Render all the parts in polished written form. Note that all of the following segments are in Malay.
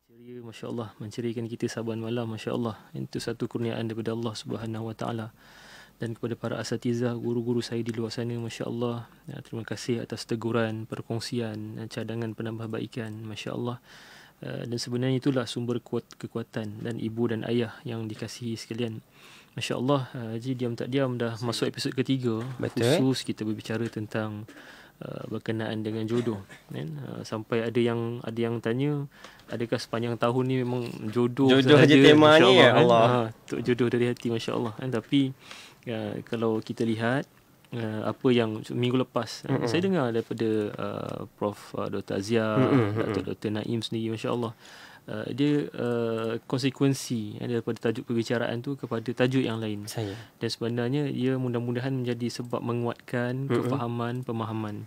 Ceria, Masya Allah, menceriakan kita saban malam, Masya Allah. Itu satu kurniaan daripada Allah Subhanahu Wa Taala. Dan kepada para asatizah, guru-guru saya di luar sana, Masya Allah, terima kasih atas teguran, perkongsian, cadangan penambahbaikan, Masya Allah. Dan sebenarnya itulah sumber kekuatan dan ibu dan ayah yang dikasihi sekalian. Masya Allah, Haji diam tak diam dah masuk episod ketiga. Betul. Khusus kita berbicara tentang berkenaan dengan jodoh, kan? Sampai ada yang tanya, adakah sepanjang tahun ni memang jodoh sahaja sahaja, temanya, Masya ya Allah, Allah. untuk jodoh dari hati, Masya Allah, kan? Tapi kalau kita lihat apa yang minggu lepas saya dengar daripada Prof. Dr. Azia, Dr. Naim sendiri, Masya Allah, dia konsekuensi daripada tajuk perbicaraan tu kepada tajuk yang lain. Dan sebenarnya ia mudah-mudahan menjadi sebab menguatkan kefahaman, pemahaman.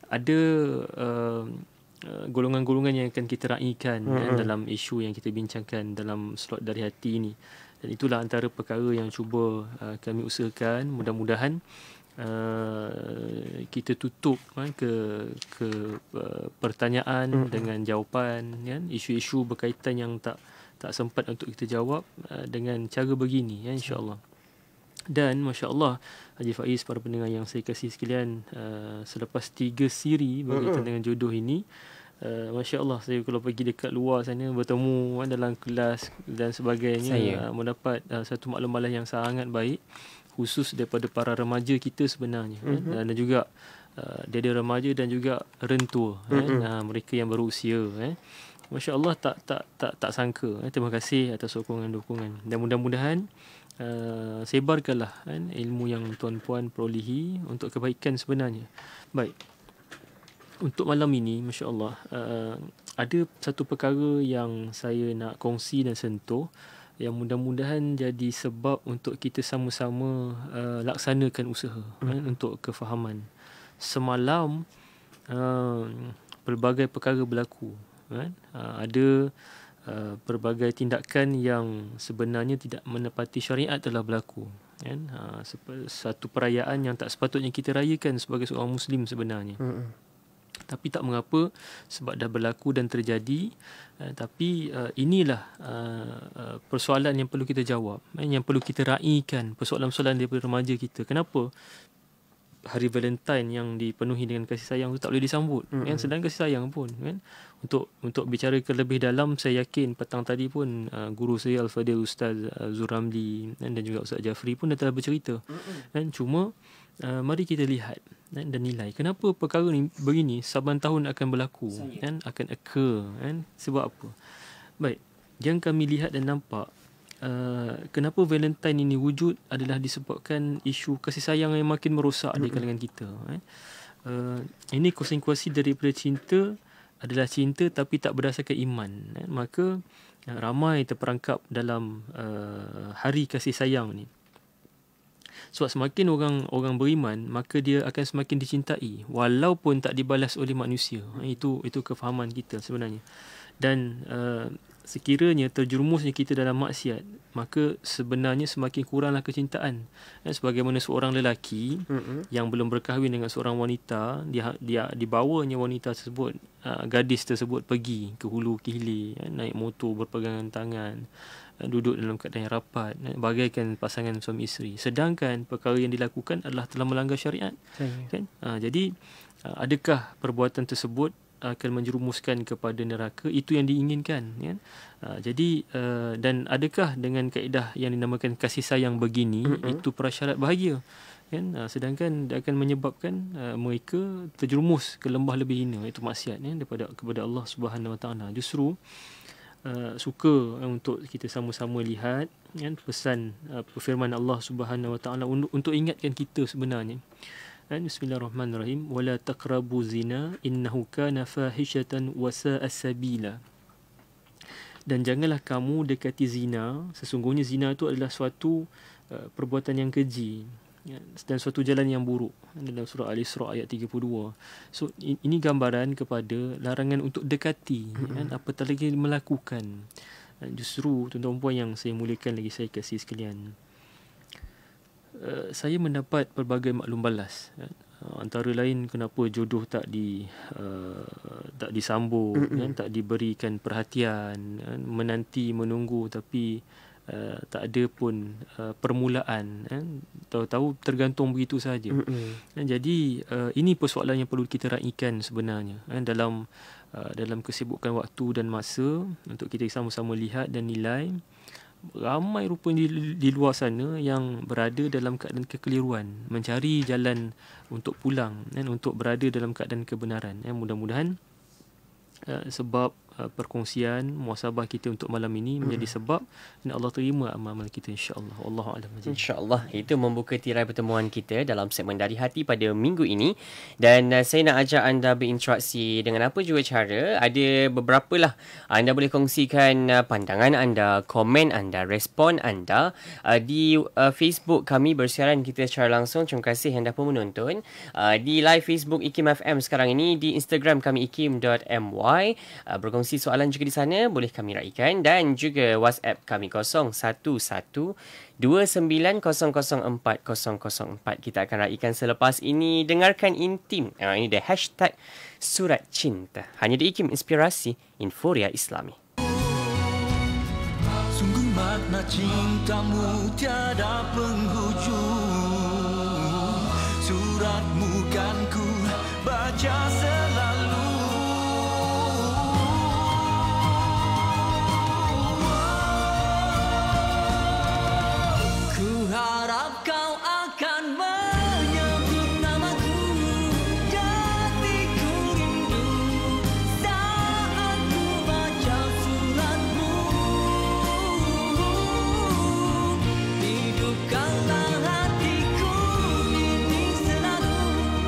Ada golongan-golongan yang akan kita raikan dalam isu yang kita bincangkan dalam slot dari hati ini. Dan itulah antara perkara yang cuba kami usahakan. Mudah-mudahan kita tutup ke pertanyaan dengan jawapan, kan? Isu-isu berkaitan yang tak sempat untuk kita jawab dengan cara begini, ya, insya-Allah. Dan Masya Allah, Haji Faiz, para pendengar yang saya kasih sekalian, selepas 3 siri berkaitan dengan jodoh ini, Masya Allah, saya kalau pergi dekat luar sana, bertemu dalam kelas dan sebagainya, mendapat satu makluman yang sangat baik, khusus daripada para remaja kita sebenarnya, dan juga dia remaja dan juga rentua, mereka yang berusia, Masya Allah, tak sangka. Terima kasih atas sokongan-dukungan, dan mudah-mudahan sebarkanlah ilmu yang tuan-puan perolehi untuk kebaikan sebenarnya. Baik, untuk malam ini, Masya Allah, ada satu perkara yang saya nak kongsi dan sentuh, yang mudah-mudahan jadi sebab untuk kita sama-sama laksanakan usaha untuk kefahaman. Semalam pelbagai perkara berlaku, ada pelbagai tindakan yang sebenarnya tidak menepati syariat telah berlaku, satu perayaan yang tak sepatutnya kita rayakan sebagai seorang Muslim sebenarnya. Tapi tak mengapa, sebab dah berlaku dan terjadi. Tapi inilah persoalan yang perlu kita jawab, yang perlu kita raikan, persoalan-persoalan daripada remaja kita. Kenapa hari Valentine yang dipenuhi dengan kasih sayang tu tak boleh disambut, kan? Sedang kasih sayang pun, kan? Untuk bicara ke lebih dalam, saya yakin petang tadi pun guru saya Al-Fadhil Ustaz Zuramli dan juga Ustaz Jafri pun dah telah bercerita, kan? Cuma mari kita lihat dan nilai kenapa perkara ni begini saban tahun akan berlaku, kan? Akan occur, kan? Sebab apa? Baik, yang kami lihat dan nampak, kenapa Valentine ini wujud adalah disebabkan isu kasih sayang yang makin merosak di kalangan kita, ini konsekuensi daripada cinta adalah cinta tapi tak berdasarkan iman, maka ramai terperangkap dalam hari kasih sayang ni. Sebab semakin orang beriman, maka dia akan semakin dicintai walaupun tak dibalas oleh manusia. Itu kefahaman kita sebenarnya. Dan sekiranya terjerumusnya kita dalam maksiat, maka sebenarnya semakin kuranglah kecintaan. Sebagaimana seorang lelaki yang belum berkahwin dengan seorang wanita, dia dibawanya wanita tersebut, gadis tersebut pergi ke hulu ke hilir, naik motor berpegangan tangan, duduk dalam keadaan yang rapat, bagaikan pasangan suami isteri. Sedangkan perkara yang dilakukan adalah telah melanggar syariat, kan? Jadi adakah perbuatan tersebut akan menjerumuskan kepada neraka? Itu yang diinginkan, kan? Jadi dan adakah dengan kaedah yang dinamakan kasih sayang begini itu prasyarat bahagia, kan? Sedangkan dia akan menyebabkan mereka terjerumus ke lembah lebih hina, iaitu maksiat, kepada Allah Subhanahu Wa Taala. Justru suka untuk kita sama-sama lihat, kan, pesan firman Allah Subhanahu Wa Taala untuk ingatkan kita sebenarnya. Bismillahirrahmanirrahim. Wala taqrabu zina innahu kana fahishatan wa sa'a sabila. Dan janganlah kamu dekati zina, sesungguhnya zina itu adalah suatu perbuatan yang keji, dan suatu jalan yang buruk, dalam surah Al-Isra ayat 32. So ini gambaran kepada larangan untuk dekati, kan, apatah lagi melakukan. Justru tuan-tuan puan yang saya muliakan lagi saya kasih sekalian, saya mendapat pelbagai maklum balas Antara lain kenapa jodoh tak disambut, kan, tak diberikan perhatian, kan, menanti menunggu tapi tak ada pun permulaan, kan, tahu-tahu tergantung begitu saja. Jadi ini persoalan yang perlu kita raikan sebenarnya, kan, dalam kesibukan waktu dan masa untuk kita sama-sama lihat dan nilai. Ramai rupanya di luar sana yang berada dalam keadaan kekeliruan, mencari jalan untuk pulang, kan, untuk berada dalam keadaan kebenaran. Mudah-mudahan sebab perkongsian muhasabah kita untuk malam ini menjadi sebab dan Allah terima amal-amal kita, insya-Allah. Wallahu a'lam. Insya-Allah. Itu membuka tirai pertemuan kita dalam segmen Dari Hati pada minggu ini, dan saya nak ajak anda berinteraksi dengan apa jua cara. Ada beberapa lah, anda boleh kongsikan pandangan anda, komen anda, respon anda di Facebook kami bersiaran kita secara langsung. Terima kasih anda pun menonton di live Facebook IKIM FM sekarang ini, di Instagram kami ikim.my. Berkongsi soalan juga di sana, boleh kami raikan, dan juga WhatsApp kami 011290040004. Kita akan raikan selepas ini. Dengarkan Intim. Ini dia hashtag Surat Cinta. Hanya di IKIM Inspirasi Inforia Islami. Sungguh makna cintamu tiada penghujung. Suratmu kan ku baca selalu. Harap kau akan menyebut namaku. Hatiku rindu saat ku baca suratmu. Hidupkanlah hatiku ini selalu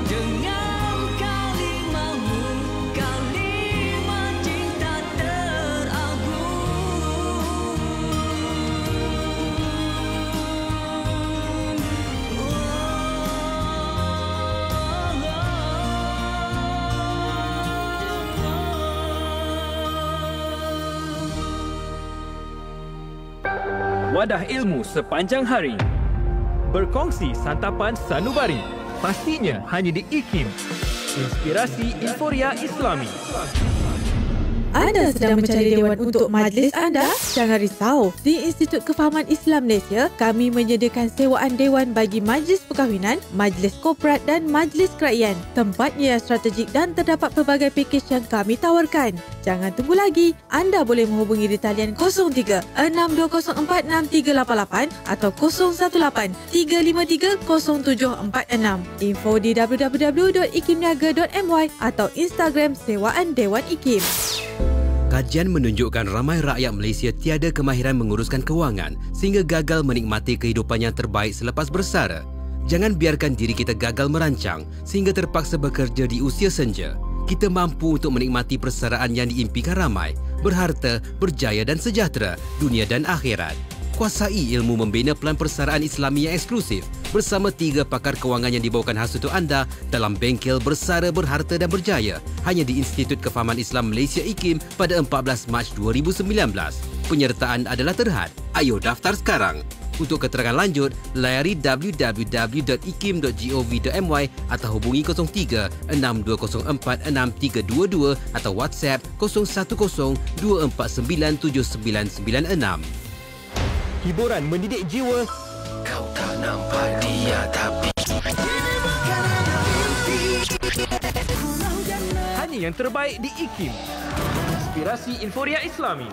dengan kalimatmu, kalimat cinta teragung. Wadah ilmu sepanjang hari. Berkongsi santapan sanubari. Pastinya hanya di IKIM. Inspirasi Inforia Islami. Anda sedang mencari dewan untuk majlis anda? Jangan risau. Di Institut Kefahaman Islam Malaysia, kami menyediakan sewaan dewan bagi majlis perkahwinan, majlis korporat dan majlis kerajaan. Tempatnya yang strategik dan terdapat pelbagai pakej yang kami tawarkan. Jangan tunggu lagi. Anda boleh menghubungi di talian 03 6204 6388 atau 018 353 0746. Info di www.ikimniaga.my atau Instagram Sewaan Dewan IKIM. Kajian menunjukkan ramai rakyat Malaysia tiada kemahiran menguruskan kewangan sehingga gagal menikmati kehidupan yang terbaik selepas bersara. Jangan biarkan diri kita gagal merancang sehingga terpaksa bekerja di usia senja. Kita mampu untuk menikmati persaraan yang diimpikan ramai, berharta, berjaya dan sejahtera, dunia dan akhirat. Kuasai ilmu membina pelan persaraan Islami yang eksklusif bersama 3 pakar kewangan yang dibawakan khas untuk anda dalam bengkel Bersara Berharta dan Berjaya hanya di Institut Kefahaman Islam Malaysia IKIM pada 14 Mac 2019. Penyertaan adalah terhad. Ayo daftar sekarang. Untuk keterangan lanjut, layari www.ikim.gov.my atau hubungi 03 6204 6322 atau WhatsApp 010 249 7996. Hiburan mendidik jiwa. Kau tak nampak dia tapi Hanya yang terbaik di IKIM. Inspirasi Inforia Islami.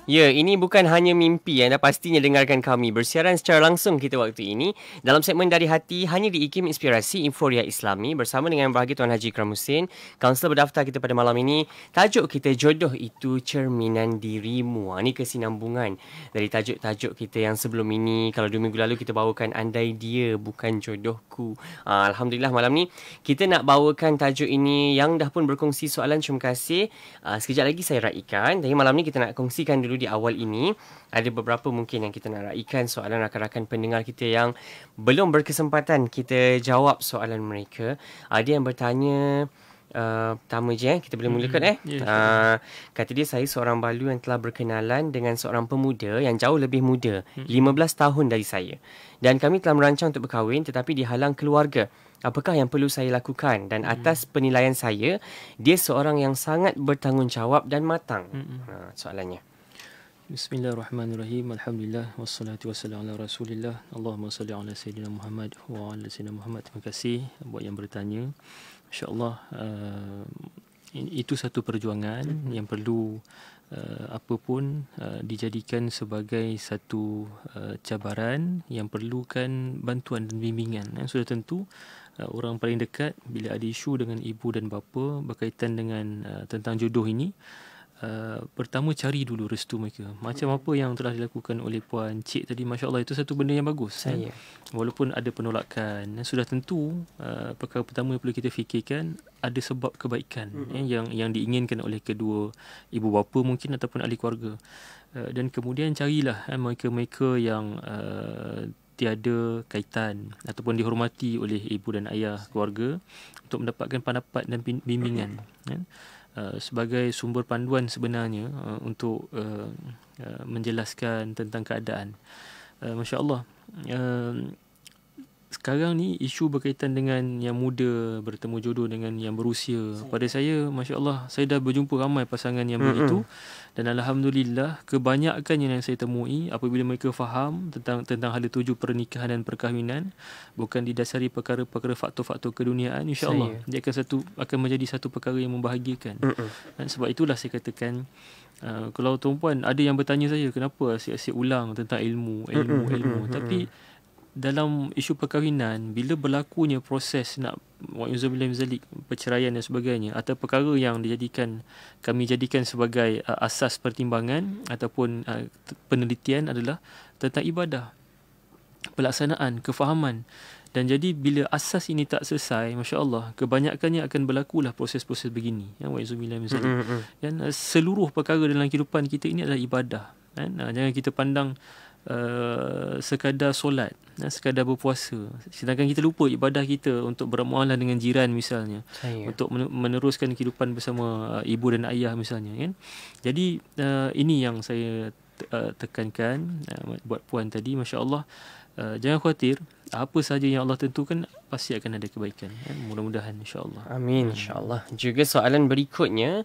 Ya, ini bukan hanya mimpi. Anda pastinya dengarkan kami bersiaran secara langsung kita waktu ini dalam segmen Dari Hati hanya di IKIM Inspirasi Inforia Islami bersama dengan Bahagia Tuan Haji Ikram Husin, kaunselor berdaftar kita pada malam ini. Tajuk kita, jodoh itu cerminan dirimu. Ini kesinambungan dari tajuk-tajuk kita yang sebelum ini. Kalau 2 minggu lalu kita bawakan andai dia bukan jodohku. Alhamdulillah malam ni kita nak bawakan tajuk ini yang dah pun berkongsi soalan. Terima kasih. Sekejap lagi saya raikan. Tapi malam ni kita nak kongsikan dulu di awal ini. Ada beberapa mungkin yang kita nak raikan soalan rakan-rakan pendengar kita yang belum berkesempatan kita jawab soalan mereka. Ada yang bertanya pertama je kita boleh mulakan Ya, kata dia, saya seorang balu yang telah berkenalan dengan seorang pemuda yang jauh lebih muda, 15 tahun dari saya, dan kami telah merancang untuk berkahwin tetapi dihalang keluarga. Apakah yang perlu saya lakukan? Dan atas penilaian saya, dia seorang yang sangat bertanggungjawab dan matang. Soalannya. Bismillahirrahmanirrahim. Alhamdulillah wassalatu wassalamu ala Rasulillah. Allahumma salli ala sayyidina Muhammad wa ala sayyidina Muhammad. Terima kasih buat yang bertanya. Insya-Allah itu satu perjuangan yang perlu apapun dijadikan sebagai satu cabaran yang perlukan bantuan dan bimbingan. Sudah tentu orang paling dekat bila ada isu dengan ibu dan bapa berkaitan dengan tentang jodoh ini, pertama cari dulu restu mereka. Macam apa yang telah dilakukan oleh Puan Cik tadi, masya-Allah, itu satu benda yang bagus. Walaupun ada penolakan, sudah tentu perkara pertama yang perlu kita fikirkan, ada sebab kebaikan yang diinginkan oleh kedua ibu bapa mungkin ataupun ahli keluarga. Dan kemudian carilah mereka-mereka yang tiada kaitan ataupun dihormati oleh ibu dan ayah keluarga untuk mendapatkan pendapat dan bimbingan, sebagai sumber panduan sebenarnya untuk menjelaskan tentang keadaan. Masya-Allah, sekarang ni isu berkaitan dengan yang muda bertemu jodoh dengan yang berusia. Pada saya, masya-Allah, saya dah berjumpa ramai pasangan yang begitu, dan alhamdulillah kebanyakan yang saya temui apabila mereka faham tentang hala tuju pernikahan dan perkahwinan bukan didasari perkara-perkara faktor-faktor keduniaan, insya-Allah dia akan menjadi satu perkara yang membahagiakan. Dan sebab itulah saya katakan, kalau tuan-puan ada yang bertanya saya kenapa asyik-asyik ulang tentang ilmu, tapi dalam isu perkahwinan, bila berlakunya proses nak wa'uzubillah min zalik, perceraian dan sebagainya, atau perkara yang kami jadikan sebagai asas pertimbangan ataupun penelitian adalah tentang ibadah, pelaksanaan, kefahaman. Dan jadi bila asas ini tak selesai, masya-Allah, kebanyakannya akan berlakulah proses-proses begini. Wa'uzubillah min zalik. Dan seluruh perkara dalam kehidupan kita ini adalah ibadah. Jangan kita pandang sekadar solat, sekadar berpuasa, sedangkan kita lupa ibadah kita untuk bermuamalah dengan jiran misalnya, untuk meneruskan kehidupan bersama ibu dan ayah misalnya, kan. Jadi ini yang saya tekankan buat puan tadi, masya-Allah, jangan khawatir, apa sahaja yang Allah tentukan pasti akan ada kebaikan, mudah-mudahan, insya-Allah. Amin, insya-Allah. Juga soalan berikutnya,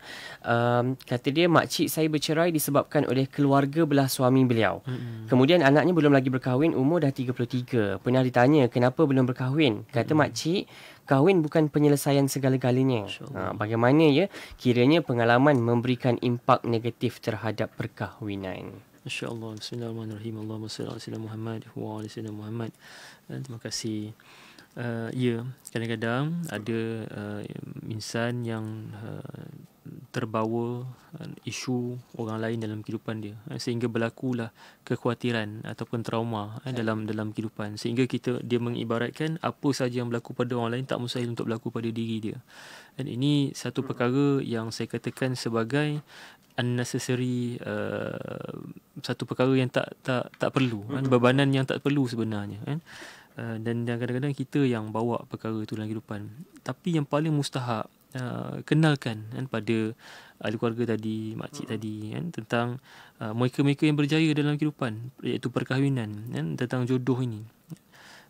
kata dia, makcik saya bercerai disebabkan oleh keluarga belah suami beliau. Kemudian anaknya belum lagi berkahwin, umur dah 33. Pernah ditanya kenapa belum berkahwin, kata makcik, kahwin bukan penyelesaian segala-galanya. Bagaimana ya kiranya pengalaman memberikan impak negatif terhadap perkahwinan? Masya-Allah. Bismillahirrahmanirrahim. Allahumma salli ala sayyidina Muhammad wa ala sayyidina Muhammad. Terima kasih. Ya, kadang-kadang ada insan yang terbawa isu orang lain dalam kehidupan dia, sehingga berlakulah kekhawatiran ataupun trauma dalam kehidupan, sehingga dia mengibaratkan apa sahaja yang berlaku pada orang lain tak mustahil untuk berlaku pada diri dia. Dan ini satu perkara yang saya katakan sebagai unnecessary, satu perkara yang tak perlu, bebanan yang tak perlu sebenarnya, dan kadang-kadang kita yang bawa perkara itu dalam kehidupan. Tapi yang paling mustahak, kenalkan pada ahli keluarga tadi, makcik tadi, tentang mereka-mereka yang berjaya dalam kehidupan, iaitu perkahwinan, tentang jodoh ini.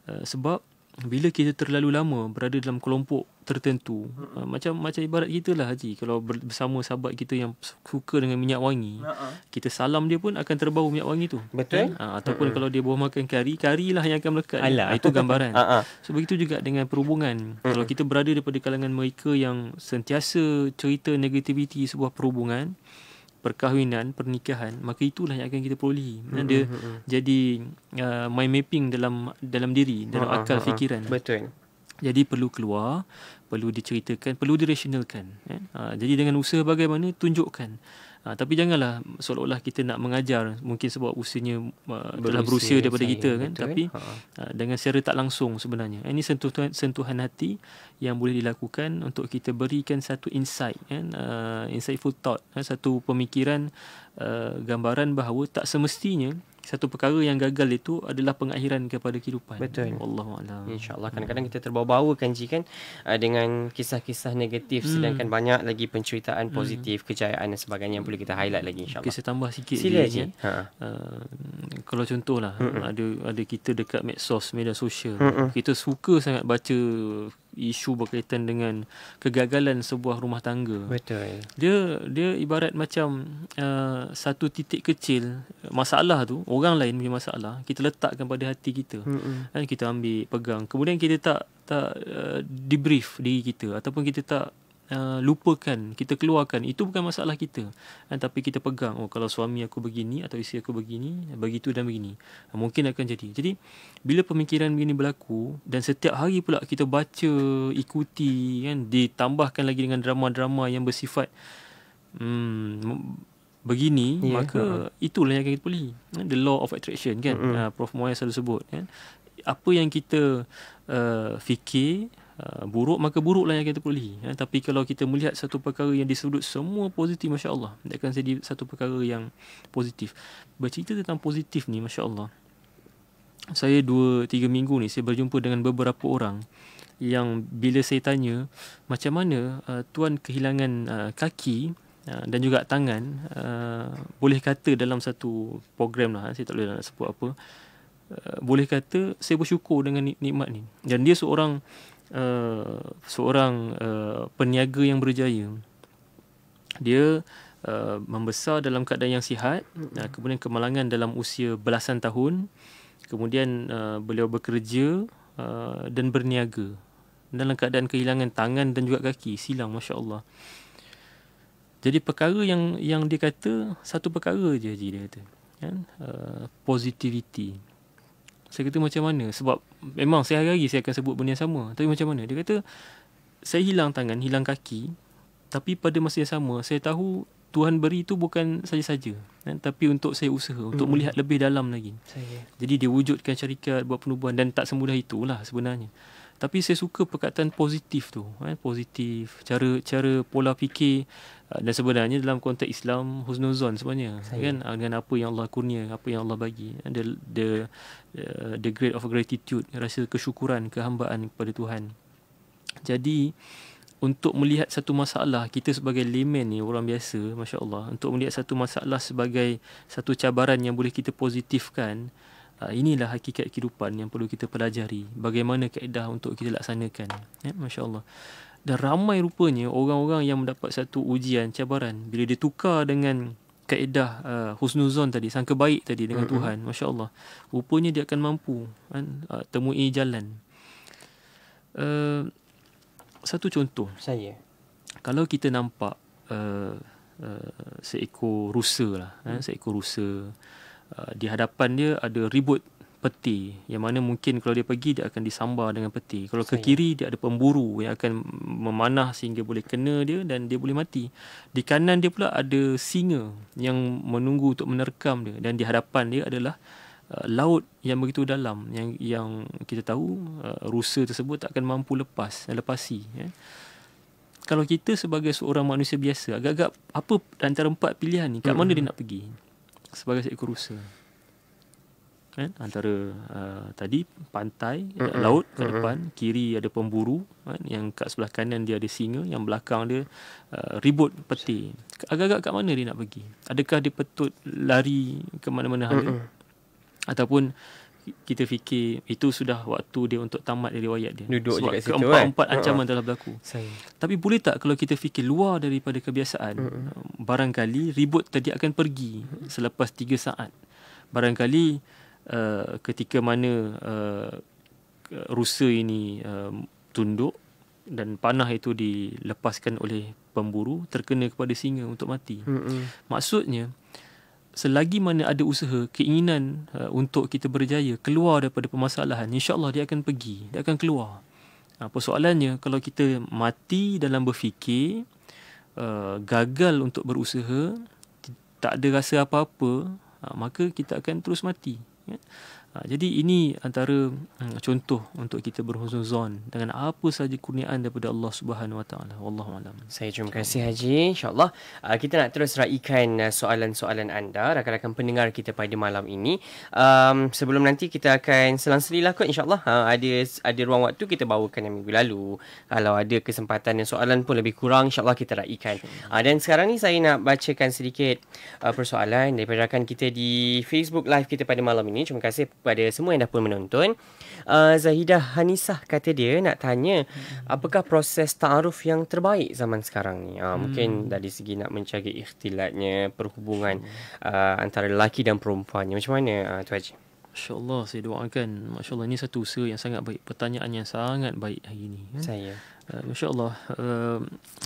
Sebab bila kita terlalu lama berada dalam kelompok tertentu, macam ibarat kita lah, Haji, kalau bersama sahabat kita yang suka dengan minyak wangi, kita salam dia pun akan terbau minyak wangi tu. Betul. Ataupun kalau dia bawa makan kari lah yang akan melekat. Itu gambaran. So begitu juga dengan perhubungan. Kalau kita berada daripada kalangan mereka yang sentiasa cerita negativiti sebuah perhubungan, perkahwinan, pernikahan, maka itulah yang akan kita perolehi. Dia jadi mind mapping dalam diri, dalam akal fikiran. Betul. Jadi perlu keluar, perlu diceritakan, perlu dirasionalkan. Jadi dengan usaha bagaimana, tunjukkan. Tapi janganlah seolah-olah kita nak mengajar, mungkin sebab usianya telah berusia daripada kita, kan. Betul. Tapi dengan secara tak langsung sebenarnya. Ini sentuhan hati yang boleh dilakukan untuk kita berikan satu insight, insightful thought, satu pemikiran, gambaran bahawa tak semestinya satu perkara yang gagal itu adalah pengakhiran kepada kehidupan. Betul. Wallahu a'lam. InsyaAllah. Kadang-kadang kita terbawa-bawa kan Ji kan, dengan kisah-kisah negatif, sedangkan banyak lagi penceritaan positif, kejayaan dan sebagainya yang perlu kita highlight lagi insyaAllah. Okay, saya tambah sikit Sila je, Ji. kan. Kalau contohlah ada kita dekat medsos, media sosial, kita suka sangat baca isu berkaitan dengan kegagalan sebuah rumah tangga. Betul. Dia ibarat macam satu titik kecil masalah tu, orang lain punya masalah, kita letakkan pada hati kita. Kan, kita ambil pegang, kemudian kita tak debrief diri kita, ataupun kita tak lupakan, kita keluarkan, itu bukan masalah kita, tapi kita pegang, kalau suami aku begini atau isteri aku begini, begitu dan begini, mungkin akan jadi. Jadi bila pemikiran begini berlaku dan setiap hari pula kita baca, ikuti, kan, ditambahkan lagi dengan drama-drama yang bersifat begini, maka itulah yang kita pilih, the law of attraction, kan. Prof Moy selalu sebut, kan, apa yang kita fikir buruk, maka buruklah yang kita pilih. Tapi kalau kita melihat satu perkara yang disebut semua positif, Masya Allah, dia akan jadi satu perkara yang positif. Bercerita tentang positif ni, Masya Allah, saya 2-3 minggu ni saya berjumpa dengan beberapa orang yang bila saya tanya macam mana tuan kehilangan kaki dan juga tangan, boleh kata dalam satu program lah, saya tak boleh nak sebut apa, boleh kata saya bersyukur dengan nikmat ni. Dan dia seorang peniaga yang berjaya. Dia membesar dalam keadaan yang sihat, kemudian kemalangan dalam usia belasan tahun, kemudian beliau bekerja dan berniaga dalam keadaan kehilangan tangan dan juga kaki, silang, Masya Allah. Jadi perkara yang dia kata, satu perkara je dia kata, kan, positivity. Saya kata macam mana? Sebab memang saya hari-hari saya akan sebut benda yang sama. Tapi macam mana? Dia kata, saya hilang tangan, hilang kaki, tapi pada masa yang sama, saya tahu Tuhan beri itu bukan saja-saja, kan? Tapi untuk saya usaha, untuk melihat lebih dalam lagi. Jadi dia wujudkan syarikat, buat penubuhan, dan tak semudah itulah sebenarnya. Tapi saya suka perkataan positif tu, kan? Positif, cara pola fikir. Dan sebenarnya dalam konteks Islam, husnuzon sebenarnya, kan, dengan apa yang Allah kurnia, apa yang Allah bagi, the grade of gratitude, rasa kesyukuran, kehambaan kepada Tuhan. Jadi untuk melihat satu masalah, kita sebagai layman ni, orang biasa, Masya Allah, untuk melihat satu masalah sebagai satu cabaran yang boleh kita positifkan, inilah hakikat kehidupan yang perlu kita pelajari. Bagaimana kaedah untuk kita laksanakan, ya, Masya Allah. Dan ramai rupanya orang-orang yang mendapat satu ujian, cabaran, bila dia tukar dengan kaedah husnuzon tadi, sangka baik tadi dengan Tuhan, Masya Allah, rupanya dia akan mampu, kan, temui jalan. Satu contoh, kalau kita nampak seekor rusa lah, seekor rusa, di hadapan dia ada ribut peti, yang mana mungkin kalau dia pergi, dia akan disambar dengan peti. Kalau ke kiri, dia ada pemburu yang akan memanah sehingga boleh kena dia dan dia boleh mati. Di kanan dia pula ada singa yang menunggu untuk menerkam dia, dan di hadapan dia adalah laut yang begitu dalam, yang kita tahu rusa tersebut tak akan mampu lepasi, ya. Kalau kita sebagai seorang manusia biasa, agak-agak apa antara 4 pilihan ni, kat mana dia nak pergi sebagai seekor rusa? Kan? Antara tadi pantai, laut kat depan, kiri ada pemburu, kan? Yang kat sebelah kanan dia ada singa, yang belakang dia ribut peti. Agak-agak kat mana dia nak pergi? Adakah dia patut lari ke mana-mana hala? Ataupun kita fikir itu sudah waktu dia untuk tamat dari riwayat dia, duduk sebab je kat situ, keempat ancaman telah berlaku. Tapi boleh tak kalau kita fikir luar daripada kebiasaan, barangkali ribut tadi akan pergi selepas 3 saat. Barangkali ketika mana rusa ini tunduk dan panah itu dilepaskan oleh pemburu, terkena kepada singa untuk mati. Maksudnya, selagi mana ada usaha, keinginan untuk kita berjaya keluar daripada permasalahan, insya-Allah dia akan pergi, dia akan keluar. Persoalannya, kalau kita mati dalam berfikir, gagal untuk berusaha, tak ada rasa apa-apa, maka kita akan terus mati, ya? Jadi ini antara contoh untuk kita berhusnuzon dengan apa sahaja kurniaan daripada Allah Subhanahu Wa Taala. Wallahu a'lam. Saya terima kasih Haji. InsyaAllah kita nak terus raikan soalan-soalan anda, rakan-rakan pendengar kita pada malam ini. Sebelum nanti kita akan selang-selilah kot insyaAllah. Ada ruang waktu kita bawakan yang minggu lalu. Kalau ada kesempatan dan soalan pun lebih kurang, insyaAllah kita raikan. Dan sekarang ni saya nak bacakan sedikit persoalan daripada rakan kita di Facebook Live kita pada malam ini. Terima kasih kepada semua yang dah pun menonton. Zahidah Hanisah kata dia nak tanya, apakah proses ta'aruf yang terbaik zaman sekarang ni? Mungkin dari segi nak menjaga ikhtilatnya, perhubungan antara lelaki dan perempuannya. Macam mana Tu Haji? Masya-Allah, saya doakan. Masya-Allah, ini satu usaha yang sangat baik. Pertanyaan yang sangat baik hari ini. Saya. Masya-Allah,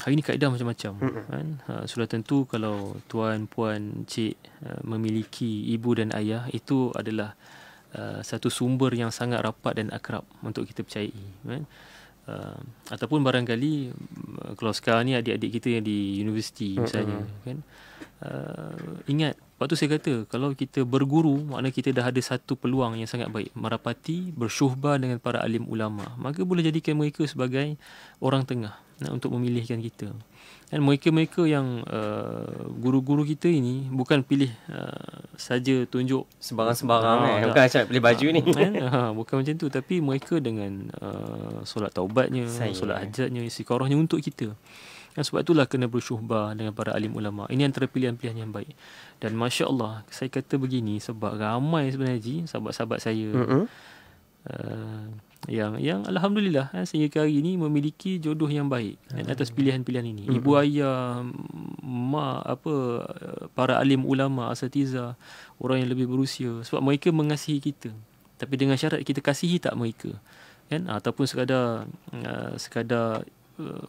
hari ini kaedah macam-macam. Kan? Sudah tentu kalau tuan, puan, cik memiliki ibu dan ayah, itu adalah satu sumber yang sangat rapat dan akrab untuk kita percayai. Kan? Ataupun barangkali kalau sekarang ni adik-adik kita yang di universiti misalnya, kan? Ingat, lepas tu saya kata, kalau kita berguru, maknanya kita dah ada satu peluang yang sangat baik, merapati, bersyuhbah dengan para alim ulama, maka boleh jadikan mereka sebagai orang tengah untuk memilihkan kita. Dan mereka-mereka yang guru-guru kita ini bukan pilih saja tunjuk sembarang-sembarang, bukan macam pilih baju ni. Bukan macam tu, tapi mereka dengan solat taubatnya, solat hajatnya, istiqarahnya untuk kita. Dan sebab itulah kena bersyuhbah dengan para alim ulama. Ini antara pilihan-pilihan yang baik. Dan Masya Allah, saya kata begini sebab ramai sebenarnya sahabat-sahabat saya yang Alhamdulillah sehingga hari ini memiliki jodoh yang baik atas pilihan-pilihan ini. Ibu ayah, mak, para alim ulama, asatiza, orang yang lebih berusia. Sebab mereka mengasihi kita. Tapi dengan syarat kita kasihi tak mereka. Kan? Ataupun sekadar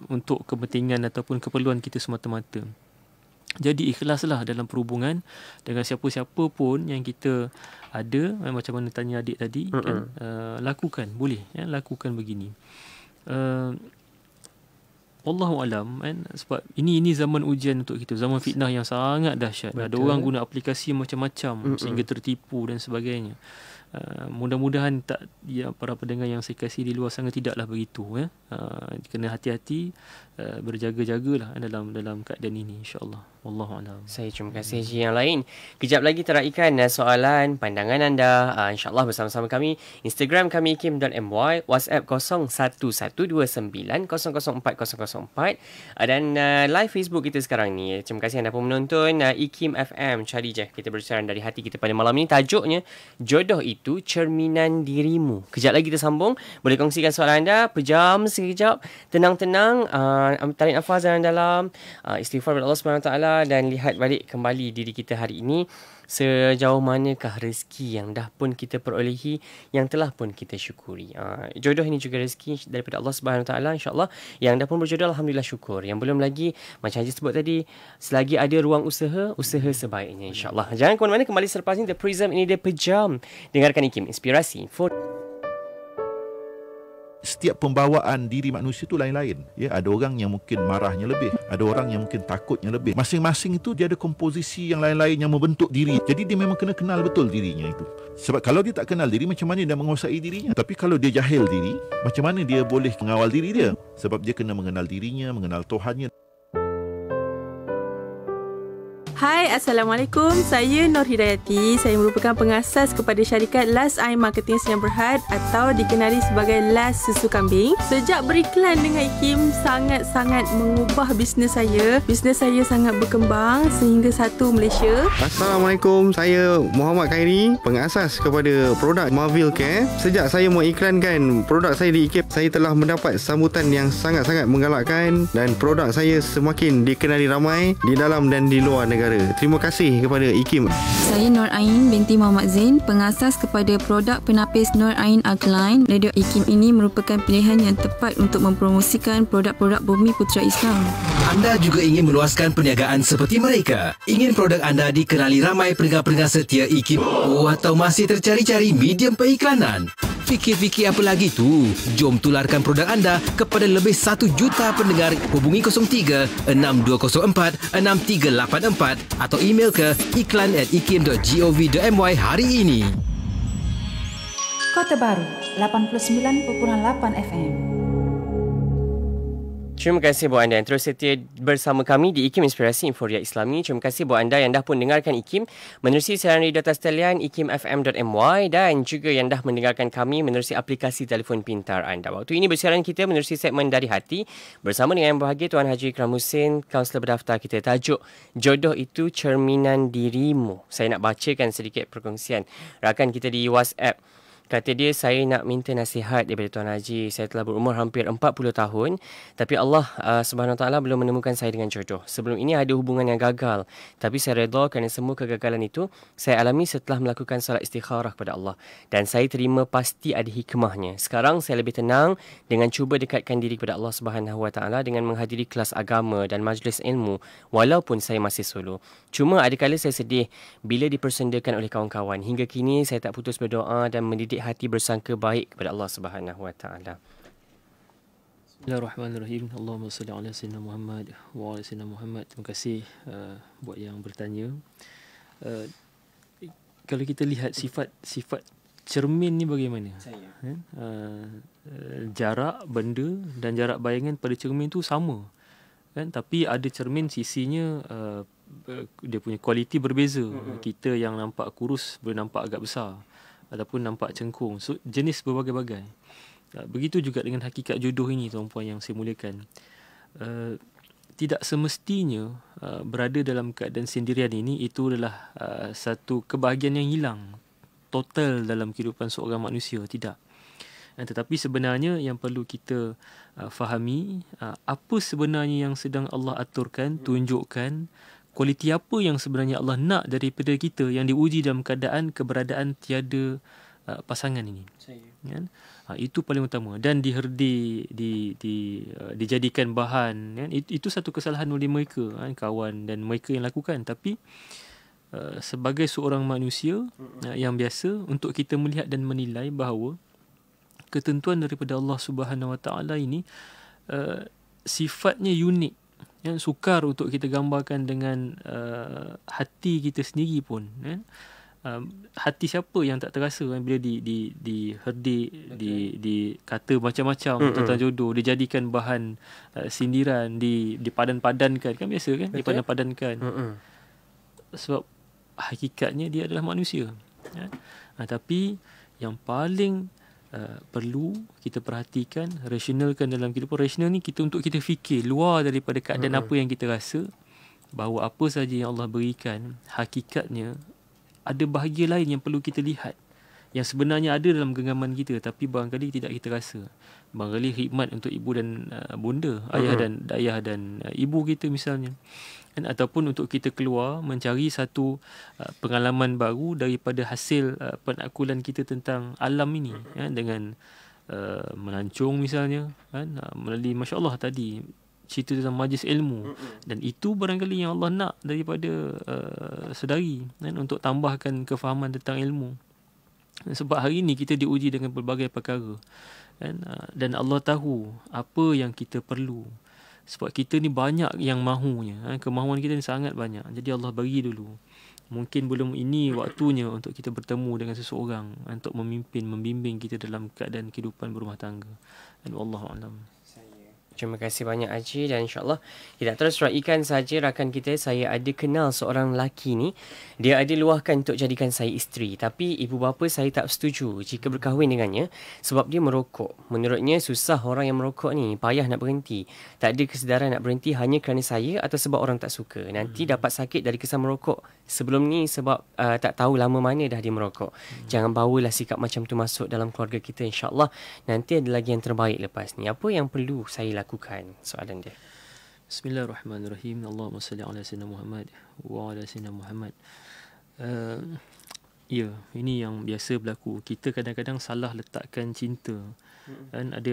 untuk kepentingan ataupun keperluan kita semata-mata. Jadi ikhlaslah dalam perhubungan dengan siapa-siapa pun yang kita ada, macam mana tanya adik tadi, kan? Lakukan, boleh lakukan begini. Wallahu alam, kan? Sebab ini zaman ujian untuk kita, zaman fitnah yang sangat dahsyat. Ada orang guna aplikasi macam-macam sehingga tertipu dan sebagainya. Mudah-mudahan para pendengar yang saya kasih di luar sana tidaklah begitu. Kena hati-hati, berjaga-jagalah dalam keadaan ini, insya-Allah. Wallahu a'lam. Saya terima kasih Haji. Yang lain, kejap lagi teraikan soalan, pandangan anda, insya-Allah bersama-sama kami. Instagram kami ikim.my, WhatsApp 0129004004 dan live Facebook kita sekarang ni. Terima kasih anda pun menonton Ikim FM. Cari je, kita berbicara dari hati kita pada malam ni. Tajuknya, jodoh itu cerminan dirimu. Kejap lagi kita sambung. Boleh kongsikan soalan anda, pejam sekejap, tenang-tenang, tarik nafas dalam, istighfar kepada Allah Subhanahu Wa Taala dan lihat balik kembali diri kita hari ini. Sejauh manakah rezeki yang dah pun kita perolehi, yang telah pun kita syukuri. Jodoh ini juga rezeki daripada Allah Subhanahu Wa Taala, insya-Allah. Yang dah pun berjodoh, alhamdulillah syukur. Yang belum lagi, macam Haji sebut tadi, selagi ada ruang usaha sebaiknya, insya-Allah. Jangan ke mana-mana, kembali selepas ini The Prism, ini dia Pejam. Dengarkan Ikim, inspirasi info. Setiap pembawaan diri manusia itu lain-lain. Ya, ada orang yang mungkin marahnya lebih, ada orang yang mungkin takutnya lebih. Masing-masing itu dia ada komposisi yang lain-lain yang membentuk diri. Jadi dia memang kena kenal betul dirinya itu. Sebab kalau dia tak kenal diri, macam mana dia menguasai dirinya? Tapi kalau dia jahil diri, macam mana dia boleh mengawal diri dia? Sebab dia kena mengenal dirinya, mengenal Tuhannya. Hai, Assalamualaikum. Saya Nur Hidayati. Saya merupakan pengasas kepada syarikat Last Air Marketing Sdn Bhd atau dikenali sebagai Last Susu Kambing. Sejak beriklan dengan Ikim, sangat-sangat mengubah bisnes saya. Bisnes saya sangat berkembang sehingga satu Malaysia. Assalamualaikum. Saya Muhammad Khairi, pengasas kepada produk Marvel Care. Sejak saya mengiklankan produk saya di Ikim, saya telah mendapat sambutan yang sangat-sangat menggalakkan dan produk saya semakin dikenali ramai di dalam dan di luar negara. Terima kasih kepada Ikim. Saya Nur Ain binti Muhammad Zain, pengasas kepada produk penapis Nur Ain Alkaline. Radio Ikim ini merupakan pilihan yang tepat untuk mempromosikan produk-produk Bumi Putera Islam. Anda juga ingin meluaskan perniagaan seperti mereka? Ingin produk anda dikenali ramai pendengar-pendengar setia Ikim? Atau masih tercari-cari medium periklanan? Fikir-fikir apa lagi tu? Jom tularkan produk anda kepada lebih 1 juta pendengar. Hubungi 03-6204-6384 atau email ke iklan@ikim.gov.my hari ini. Kota Baru 89.8 FM. Terima kasih buat anda yang terus setia bersama kami di IKIM Inspirasi Inforia Islami. Terima kasih buat anda yang dah pun dengarkan IKIM menerusi siaran radio atas talian ikimfm.my dan juga yang dah mendengarkan kami menerusi aplikasi telefon pintar anda. Waktu ini bersiaran kita menerusi segmen Dari Hati bersama dengan yang berbahagia Tuan Haji Ikram Hussein, kaunselor berdaftar kita. Tajuk Jodoh Itu Cerminan Dirimu. Saya nak bacakan sedikit perkongsian rakan kita di WhatsApp. Kata dia, saya nak minta nasihat daripada Tuan Haji. Saya telah berumur hampir 40 tahun. Tapi Allah SWT belum menemukan saya dengan jodoh. Sebelum ini ada hubungan yang gagal. Tapi saya redha kerana semua kegagalan itu saya alami setelah melakukan solat istikharah kepada Allah. Dan saya terima pasti ada hikmahnya. Sekarang saya lebih tenang dengan cuba dekatkan diri kepada Allah SWT dengan menghadiri kelas agama dan majlis ilmu. Walaupun saya masih solo. Cuma ada kala saya sedih bila dipersendakan oleh kawan-kawan. Hingga kini saya tak putus berdoa dan mendidik hati bersangka baik kepada Allah Subhanahu Wa Taala. Bismillahirrahmanirrahim. Allahumma salli ala sayyidina Muhammad wa ala sayyidina Muhammad. Terima kasih buat yang bertanya. Kalau kita lihat sifat cermin ni bagaimana? Jarak benda dan jarak bayangan pada cermin tu sama. Kan? Tapi ada cermin sisinya dia punya kualiti berbeza. Kita yang nampak kurus boleh nampak agak besar ataupun nampak cengkung. So, jenis berbagai-bagai. Begitu juga dengan hakikat jodoh ini, tuan-puan yang saya muliakan. Tidak semestinya berada dalam keadaan sendirian ini itu adalah satu kebahagiaan yang hilang total dalam kehidupan seorang manusia. Tidak. Tetapi sebenarnya yang perlu kita fahami, apa sebenarnya yang sedang Allah aturkan, tunjukkan, kualiti apa yang sebenarnya Allah nak daripada kita yang diuji dalam keadaan keberadaan tiada pasangan ini. Kan? Itu paling utama dan dijadikan bahan. Kan? Itu satu kesalahan oleh mereka, kan? Kawan dan mereka yang lakukan. Tapi sebagai seorang manusia yang biasa, untuk kita melihat dan menilai bahawa ketentuan daripada Allah Subhanahu Wa Taala ini sifatnya unik. Yang sukar untuk kita gambarkan dengan hati kita sendiri pun, kan? Hati siapa yang tak terasa kan, bila diherdik, dikata macam-macam tentang jodoh, dijadikan bahan sindiran, dipadan-padankan, kan biasa kan? Dipadan-padankan. Sebab hakikatnya dia adalah manusia, kan? Tapi yang paling perlu kita perhatikan, rasionalkan dalam kehidupan. Rasional ni untuk kita fikir luar daripada keadaan apa yang kita rasa, bahawa apa saja yang Allah berikan, hakikatnya ada bahagia lain yang perlu kita lihat, yang sebenarnya ada dalam genggaman kita tapi barangkali tidak kita rasa. Barangkali khidmat untuk ibu dan bunda, ayah dan ibu kita misalnya, kan? Ataupun untuk kita keluar mencari satu pengalaman baru daripada hasil penakulan kita tentang alam ini, kan? Dengan melancong misalnya, kan? Melalui masya-Allah tadi cerita tentang majlis ilmu, dan itu barangkali yang Allah nak daripada saudari, kan? Untuk tambahkan kefahaman tentang ilmu. Sebab hari ini kita diuji dengan pelbagai perkara, kan? Dan Allah tahu apa yang kita perlu. Sebab kita ni banyak yang mahunya, kemahuan kita ni sangat banyak. Jadi Allah bagi dulu. Mungkin belum ini waktunya untuk kita bertemu dengan seseorang untuk membimbing kita dalam keadaan kehidupan berumah tangga. Dan wallahu a'lam. Terima kasih banyak Haji, dan insyaAllah kita terus raikan saja rakan kita. Saya ada kenal seorang lelaki ni, dia ada luahkan untuk jadikan saya isteri, tapi ibu bapa saya tak setuju jika berkahwin dengannya sebab dia merokok. Menurutnya susah orang yang merokok ni, payah nak berhenti. Tak ada kesedaran nak berhenti hanya kerana saya atau sebab orang tak suka. Nanti dapat sakit dari kesan merokok. Sebelum ni sebab tak tahu lama mana dah dia merokok. Jangan bawalah sikap macam tu masuk dalam keluarga kita, insyaAllah nanti ada lagi yang terbaik lepas ni. Apa yang perlu saya lakukan? Soalan dia. Bismillahirrahmanirrahim. Allahumma salli ala sayyidina Muhammad wa ala sayyidina Muhammad. Ya, ini yang biasa berlaku. Kita kadang-kadang salah letakkan cinta. Dan ada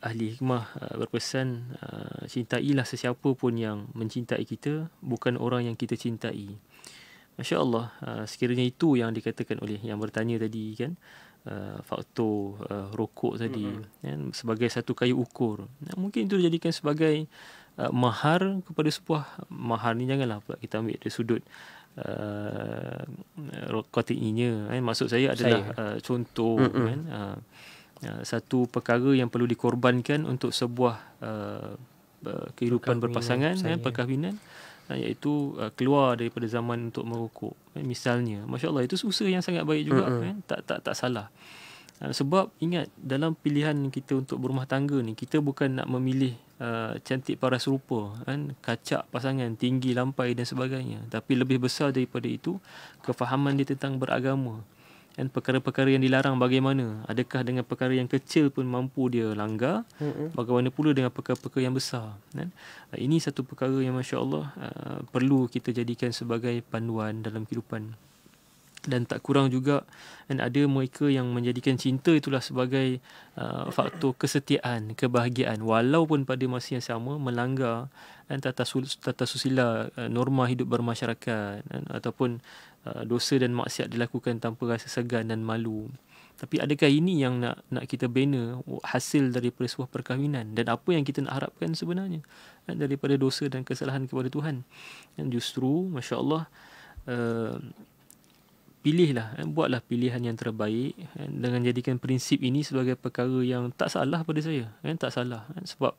ahli hikmah berpesan, cintailah sesiapa pun yang mencintai kita, bukan orang yang kita cintai. Masya Allah, sekiranya itu yang dikatakan oleh yang bertanya tadi, kan, faktor rokok tadi, kan, sebagai satu kayu ukur, mungkin itu dijadikan sebagai mahar kepada sebuah mahar ni. Janganlah pula kita ambil dari sudut qati'inya, maksud saya adalah contoh kan, satu perkara yang perlu dikorbankan untuk sebuah kehidupan berpasangan, perkahwinan, iaitu keluar daripada zaman untuk merokok, misalnya. Masya-Allah, itu usaha yang sangat baik juga, tak salah. Sebab ingat, dalam pilihan kita untuk berumah tangga ni, kita bukan nak memilih cantik paras rupa, kan, kacak pasangan, tinggi lampai dan sebagainya, tapi lebih besar daripada itu kefahaman dia tentang beragama, dan perkara-perkara yang dilarang bagaimana, adakah dengan perkara yang kecil pun mampu dia langgar, bagaimana pula dengan perkara-perkara yang besar, kan? Ini satu perkara yang masya-Allah perlu kita jadikan sebagai panduan dalam kehidupan. Dan tak kurang juga, dan ada mereka yang menjadikan cinta itulah sebagai faktor kesetiaan, kebahagiaan, walaupun pada masa yang sama melanggar tata susila norma hidup bermasyarakat, ataupun dosa dan maksiat dilakukan tanpa rasa segan dan malu. Tapi adakah ini yang nak kita bina hasil daripada sebuah perkahwinan, dan apa yang kita nak harapkan sebenarnya daripada dosa dan kesalahan kepada Tuhan? Dan justru masya-Allah, pilihlah, buatlah pilihan yang terbaik, dengan jadikan prinsip ini sebagai perkara yang tak salah pada saya, tak salah, sebab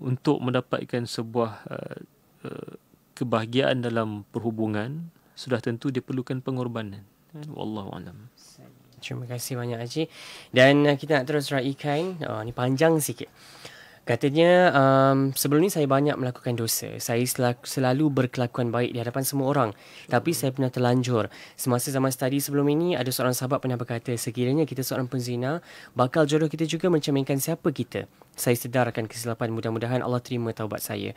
untuk mendapatkan sebuah kebahagiaan dalam perhubungan sudah tentu diperlukan pengorbanan. Wallahu a'lam. Terima kasih banyak Haji. Dan kita nak terus raikan, ni panjang sikit. Katanya, sebelum ni saya banyak melakukan dosa. Saya selalu berkelakuan baik di hadapan semua orang. Tapi saya pernah terlanjur. Semasa zaman study sebelum ini, ada seorang sahabat pernah berkata, sekiranya kita seorang penzina, bakal jodoh kita juga mencerminkan siapa kita. Saya sedar akan kesilapan, mudah-mudahan Allah terima taubat saya.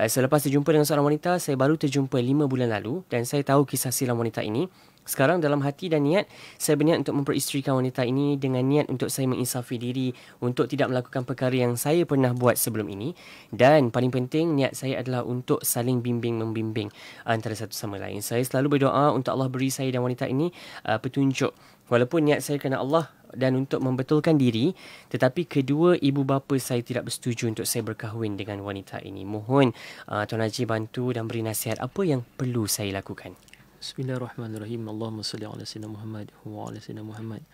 Selepas terjumpa dengan seorang wanita, saya baru terjumpa 5 bulan lalu, dan saya tahu kisah silam wanita ini. Sekarang dalam hati dan niat, saya berniat untuk memperisterikan wanita ini dengan niat untuk saya menginsafi diri untuk tidak melakukan perkara yang saya pernah buat sebelum ini. Dan paling penting, niat saya adalah untuk saling bimbing-membimbing antara satu sama lain. Saya selalu berdoa untuk Allah beri saya dan wanita ini petunjuk. Walaupun niat saya kerana Allah dan untuk membetulkan diri, tetapi kedua ibu bapa saya tidak bersetuju untuk saya berkahwin dengan wanita ini. Mohon Tuan Haji bantu dan beri nasihat apa yang perlu saya lakukan. Bismillahirrahmanirrahim. Allahumma salli ala sayyidina Muhammad wa ala sayyidina Muhammad.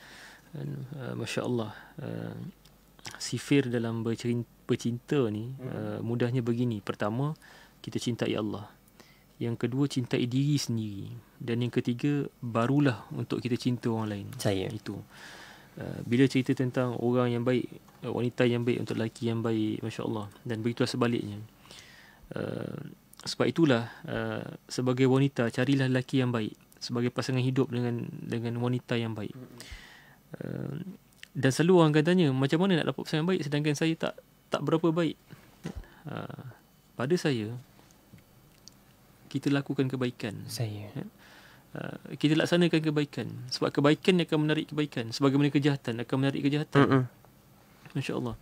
Masya-Allah, sifir dalam bercinta ni mudahnya begini. Pertama, kita cintai Allah. Yang kedua, cintai diri sendiri. Dan yang ketiga, barulah untuk kita cinta orang lain. Itu. Bila cerita tentang orang yang baik, wanita yang baik untuk lelaki yang baik, masya-Allah, dan begitulah sebaliknya. Sebab itulah sebagai wanita, carilah lelaki yang baik sebagai pasangan hidup dengan wanita yang baik. Dan selalu orang akan tanya, macam mana nak dapat pasangan baik sedangkan saya tak berapa baik. Pada saya, kita lakukan kebaikan. Kita laksanakan kebaikan. Sebab kebaikan akan menarik kebaikan, sebagaimana kejahatan akan menarik kejahatan. Masya-Allah.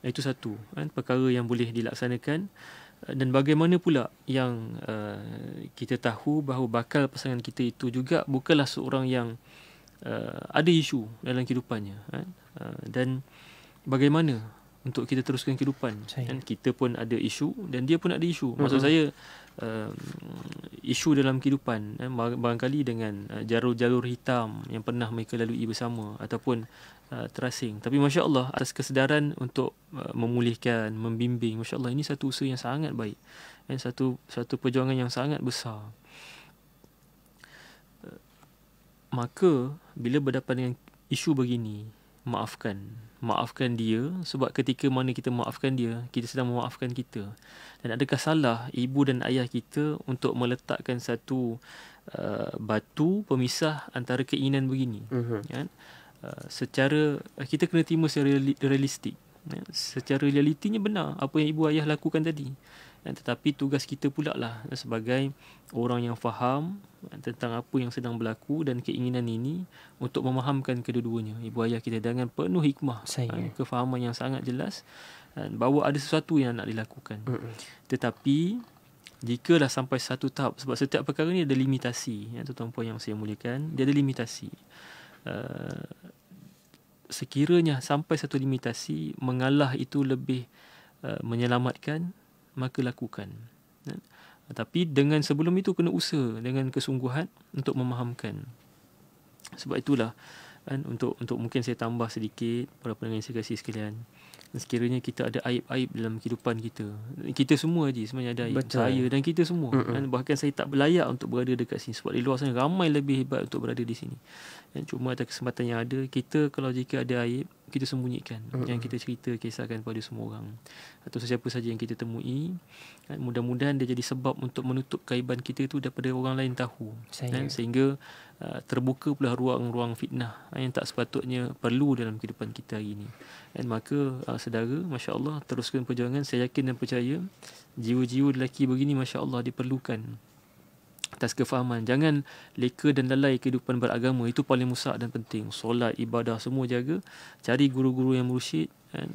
Itu satu perkara yang boleh dilaksanakan. Dan bagaimana pula yang kita tahu bahawa bakal pasangan kita itu juga bukanlah seorang yang ada isu dalam kehidupannya, dan bagaimana untuk kita teruskan kehidupan. Dan kita pun ada isu dan dia pun ada isu. Maksud saya, isu dalam kehidupan barangkali dengan jalur-jalur hitam yang pernah mereka lalui bersama ataupun terasing. Tapi masya-Allah, atas kesedaran untuk memulihkan, membimbing, masya-Allah, ini satu usaha yang sangat baik, dan satu perjuangan yang sangat besar. Maka bila berhadapan dengan isu begini, maafkan dia, sebab ketika mana kita maafkan dia, kita sedang memaafkan kita. Dan adakah salah ibu dan ayah kita untuk meletakkan satu batu pemisah antara keinginan begini? Kan? Secara kita kena terima secara realistik. Secara realitinya benar apa yang ibu ayah lakukan tadi. Tetapi tugas kita pula lah sebagai orang yang faham tentang apa yang sedang berlaku dan keinginan ini untuk memahamkan kedua-duanya, ibu ayah kita, dengan penuh hikmah, kefahaman yang sangat jelas, bahawa ada sesuatu yang nak dilakukan. Tetapi jikalah sampai satu tahap, sebab setiap perkara ni ada limitasi, tuan-tuan puan yang saya muliakan, dia ada limitasi. Sekiranya sampai satu limitasi, mengalah itu lebih menyelamatkan, maka lakukan. Tapi dengan sebelum itu kena usaha dengan kesungguhan untuk memahamkan. Sebab itulah kan, untuk mungkin saya tambah sedikit para pendengar yang saya kasih sekalian. Sekiranya kita ada aib-aib dalam kehidupan kita semua je sebenarnya ada aib. Betul. Saya dan kita semua kan, bahkan saya tak berlayak untuk berada dekat sini sebab di luar sana ramai lebih hebat untuk berada di sini. Dan cuma atas kesempatan yang ada, kita kalau jika ada aib, kita sembunyikan. Yang kita cerita, kisahkan pada semua orang atau sesiapa saja yang kita temui kan, mudah-mudahan dia jadi sebab untuk menutup kaiban kita tu daripada orang lain tahu kan, sehingga terbuka pula ruang-ruang fitnah yang tak sepatutnya perlu dalam kehidupan kita hari ini. Dan maka saudara, Masya Allah, teruskan perjuangan. Saya yakin dan percaya jiwa-jiwa lelaki begini Masya Allah diperlukan atas kefahaman. Jangan leka dan lalai kehidupan beragama. Itu paling musak dan penting. Solat, ibadah, semua jaga. Cari guru-guru yang mursyid dan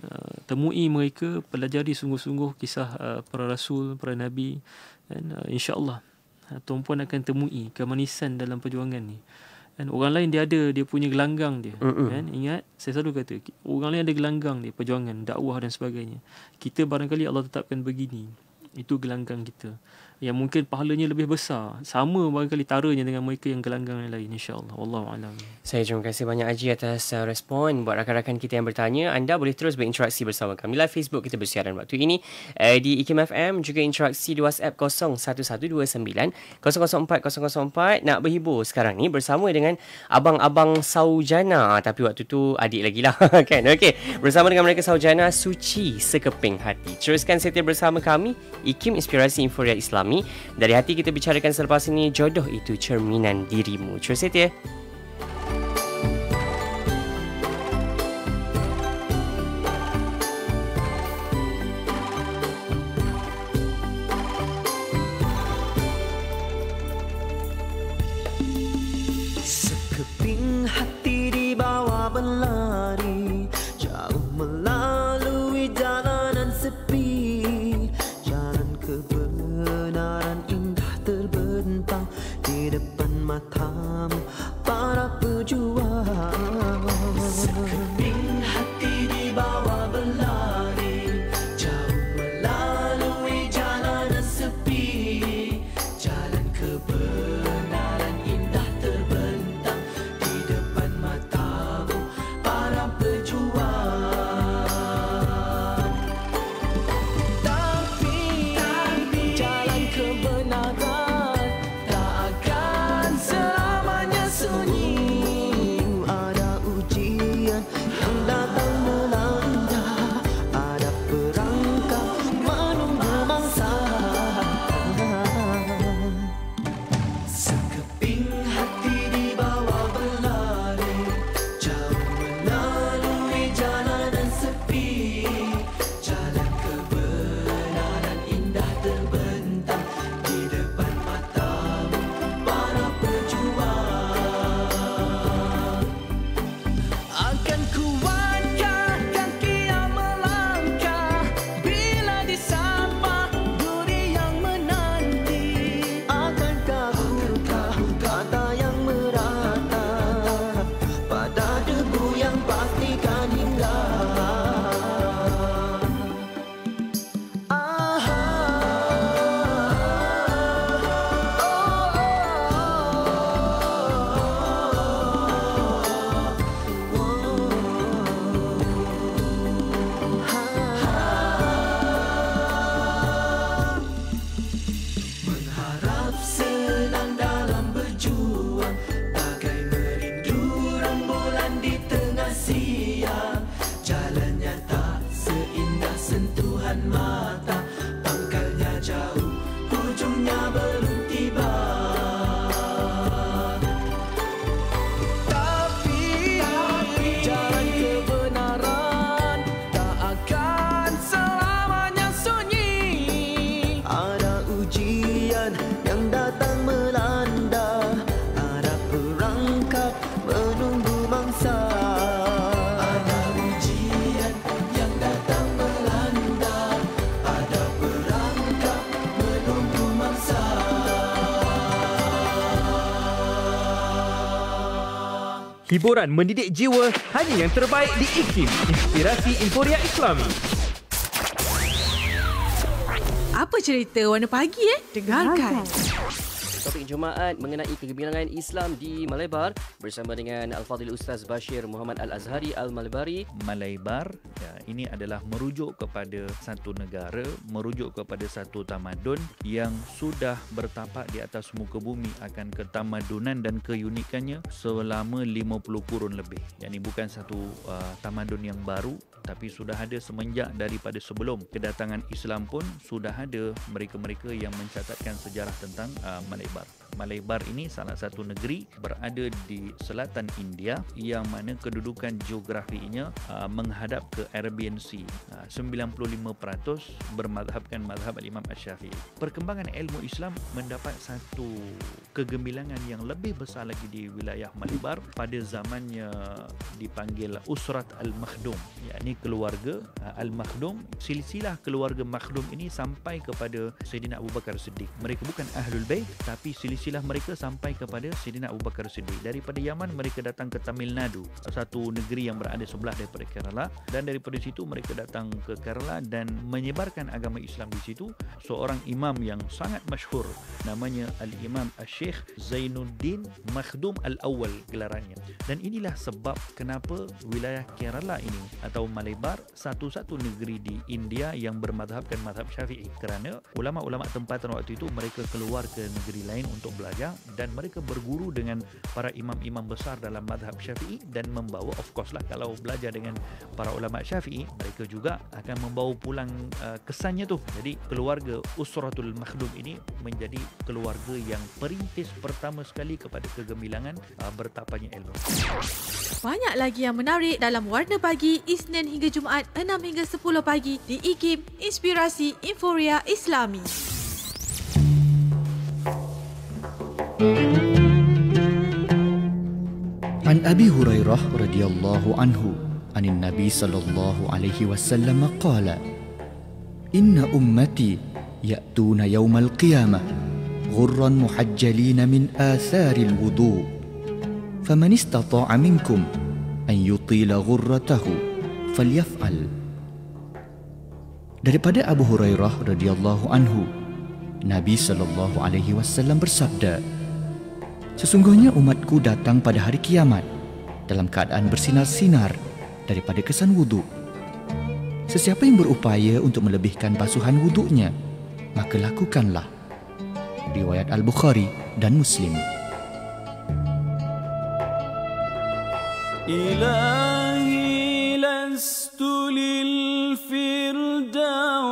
temui mereka, pelajari sungguh-sungguh kisah para rasul, para nabi, dan insya-Allah tuan-puan akan temui kemanisan dalam perjuangan ni. Dan orang lain dia ada dia punya gelanggang dia. Kan? Ingat, saya selalu kata orang lain ada gelanggang dia, perjuangan, dakwah dan sebagainya. Kita barangkali Allah tetapkan begini. Itu gelanggang kita. Yang mungkin pahalanya lebih besar. Sama barangkali taranya dengan mereka yang gelanggang yang lain, insya-Allah. Wallahualam. Saya terima kasih banyak Haji atas respon. Buat rakan-rakan kita yang bertanya, anda boleh terus berinteraksi bersama kami. Live Facebook kita bersiaran waktu ini di IKIM FM, juga interaksi di WhatsApp 01129004 Nak berhibur sekarang ni bersama dengan abang-abang Saujana. Tapi waktu tu adik lagi lah kan. Okey, bersama dengan mereka Saujana, Suci Sekeping Hati. Teruskan setia bersama kami, IKIM Inspirasi Inforia Islami. Dari hati kita bicarakan selepas ini, jodoh itu cerminan dirimu. Terus setia. Sekeping hati dibawa berlari, jauh melalui jalanan sepi. Jalan kebenaran indah terbentang di depan matamu para pejuang. Sekeping hati dibawa berlari, jauh melalui jalanan sepi. Jalan kebenaran indah terbentang di depan matamu para pejuang. Tapi jalan kebenaran tak akan selamanya sunyi. Ada ujian yang datang melanda, ada perangkap menunggu mangsa. Sekeping hati dibawa berlari, jauh melalui jalanan sepi. Jalan kebenaran indah terbentang di depan matamu para pejuang. Akan kuatkan kaki yang melangkah bila disapa duri yang menanti. Akankah ku kata yang merata pada debu yang pastikan hingga. Mengharap senang dalam berjuang, bagai merindu rembulan di tengah siang. Jalannya tak seindah sentuhan mata, pangkalnya jauh, hujungnya belum tiba. Tapi jalan kebenaran tak akan selamanya sunyi. Ada ujian yang datang melanda, ada perangkap menunggu mangsa. Ada ujian yang datang melanda, ada perangkap menunggu mangsa. Hiburan mendidik jiwa hanya yang terbaik di IKIM, Inspirasi Inforia Islami. Apa cerita warna pagi Dengarkan. Topik Jumaat mengenai kegemilangan Islam di Malabar bersama dengan Al-Fadhil Ustaz Bashir Muhammad Al-Azhari Al-Malbari. Malabar ini adalah merujuk kepada satu negara, merujuk kepada satu tamadun yang sudah bertapak di atas muka bumi akan ketamadunan dan keunikannya selama 50 kurun lebih. Yang ini bukan satu tamadun yang baru, tapi sudah ada semenjak daripada sebelum kedatangan Islam pun sudah ada mereka-mereka yang mencatatkan sejarah tentang Malabar. Malabar ini salah satu negeri berada di selatan India yang mana kedudukan geografinya menghadap ke Arabian Sea. 95% bermadhabkan madhab Imam Asy-Syafi'i. Perkembangan ilmu Islam mendapat satu kegemilangan yang lebih besar lagi di wilayah Malabar pada zamannya dipanggil Usrat Al-Makhdum, yakni keluarga Al-Makhdum. Silsilah keluarga Makhdum ini sampai kepada Sayyidina Abu Bakar Siddiq. Mereka bukan Ahlul Bait, tapi silsilah mereka sampai kepada Sayyidina Abu Bakar Siddiq. Daripada Yaman mereka datang ke Tamil Nadu, satu negeri yang berada sebelah daripada Kerala, dan daripada situ mereka datang ke Kerala dan menyebarkan agama Islam di situ. Seorang imam yang sangat masyhur namanya Al-Imam Al-Syekh Zainuddin Makhdum Al-Awwal gelarannya. Dan inilah sebab kenapa wilayah Kerala ini atau Malabar satu-satu negeri di India yang bermadhabkan madhab Syafi'i, kerana ulama-ulama tempatan waktu itu mereka keluar ke negeri lain untuk belajar dan mereka berguru dengan para imam-imam besar dalam madhab Syafi'i dan membawa, of course lah, kalau belajar dengan para ulama Syafi'i mereka juga akan membawa pulang kesannya tu. Jadi keluarga Usratul Makhdum ini menjadi keluarga yang perintis pertama sekali kepada kegemilangan bertapanya ilmu. Banyak lagi yang menarik dalam Warna Pagi Isnin hingga Jumaat 6 hingga 10 pagi di IKIM Inspirasi Inforia Islami. عن أبي هريرة رضي الله عنه عن النبي صلى الله عليه وسلم قال إن أمتي يأتون يوم القيامة غرا محجلين من آثار الوضوء فمن استطاع منكم أن يطيل غرته فليفعل. Daripada Abu Hurairah radhiyallahu anhu, Nabi sallallahu alaihi wasallam bersabda, sesungguhnya umatku datang pada hari kiamat dalam keadaan bersinar-sinar daripada kesan wuduk. Sesiapa yang berupaya untuk melebihkan basuhan wuduknya, maka lakukanlah. Riwayat Al-Bukhari dan Muslim. Ilahi lastu lil firdausi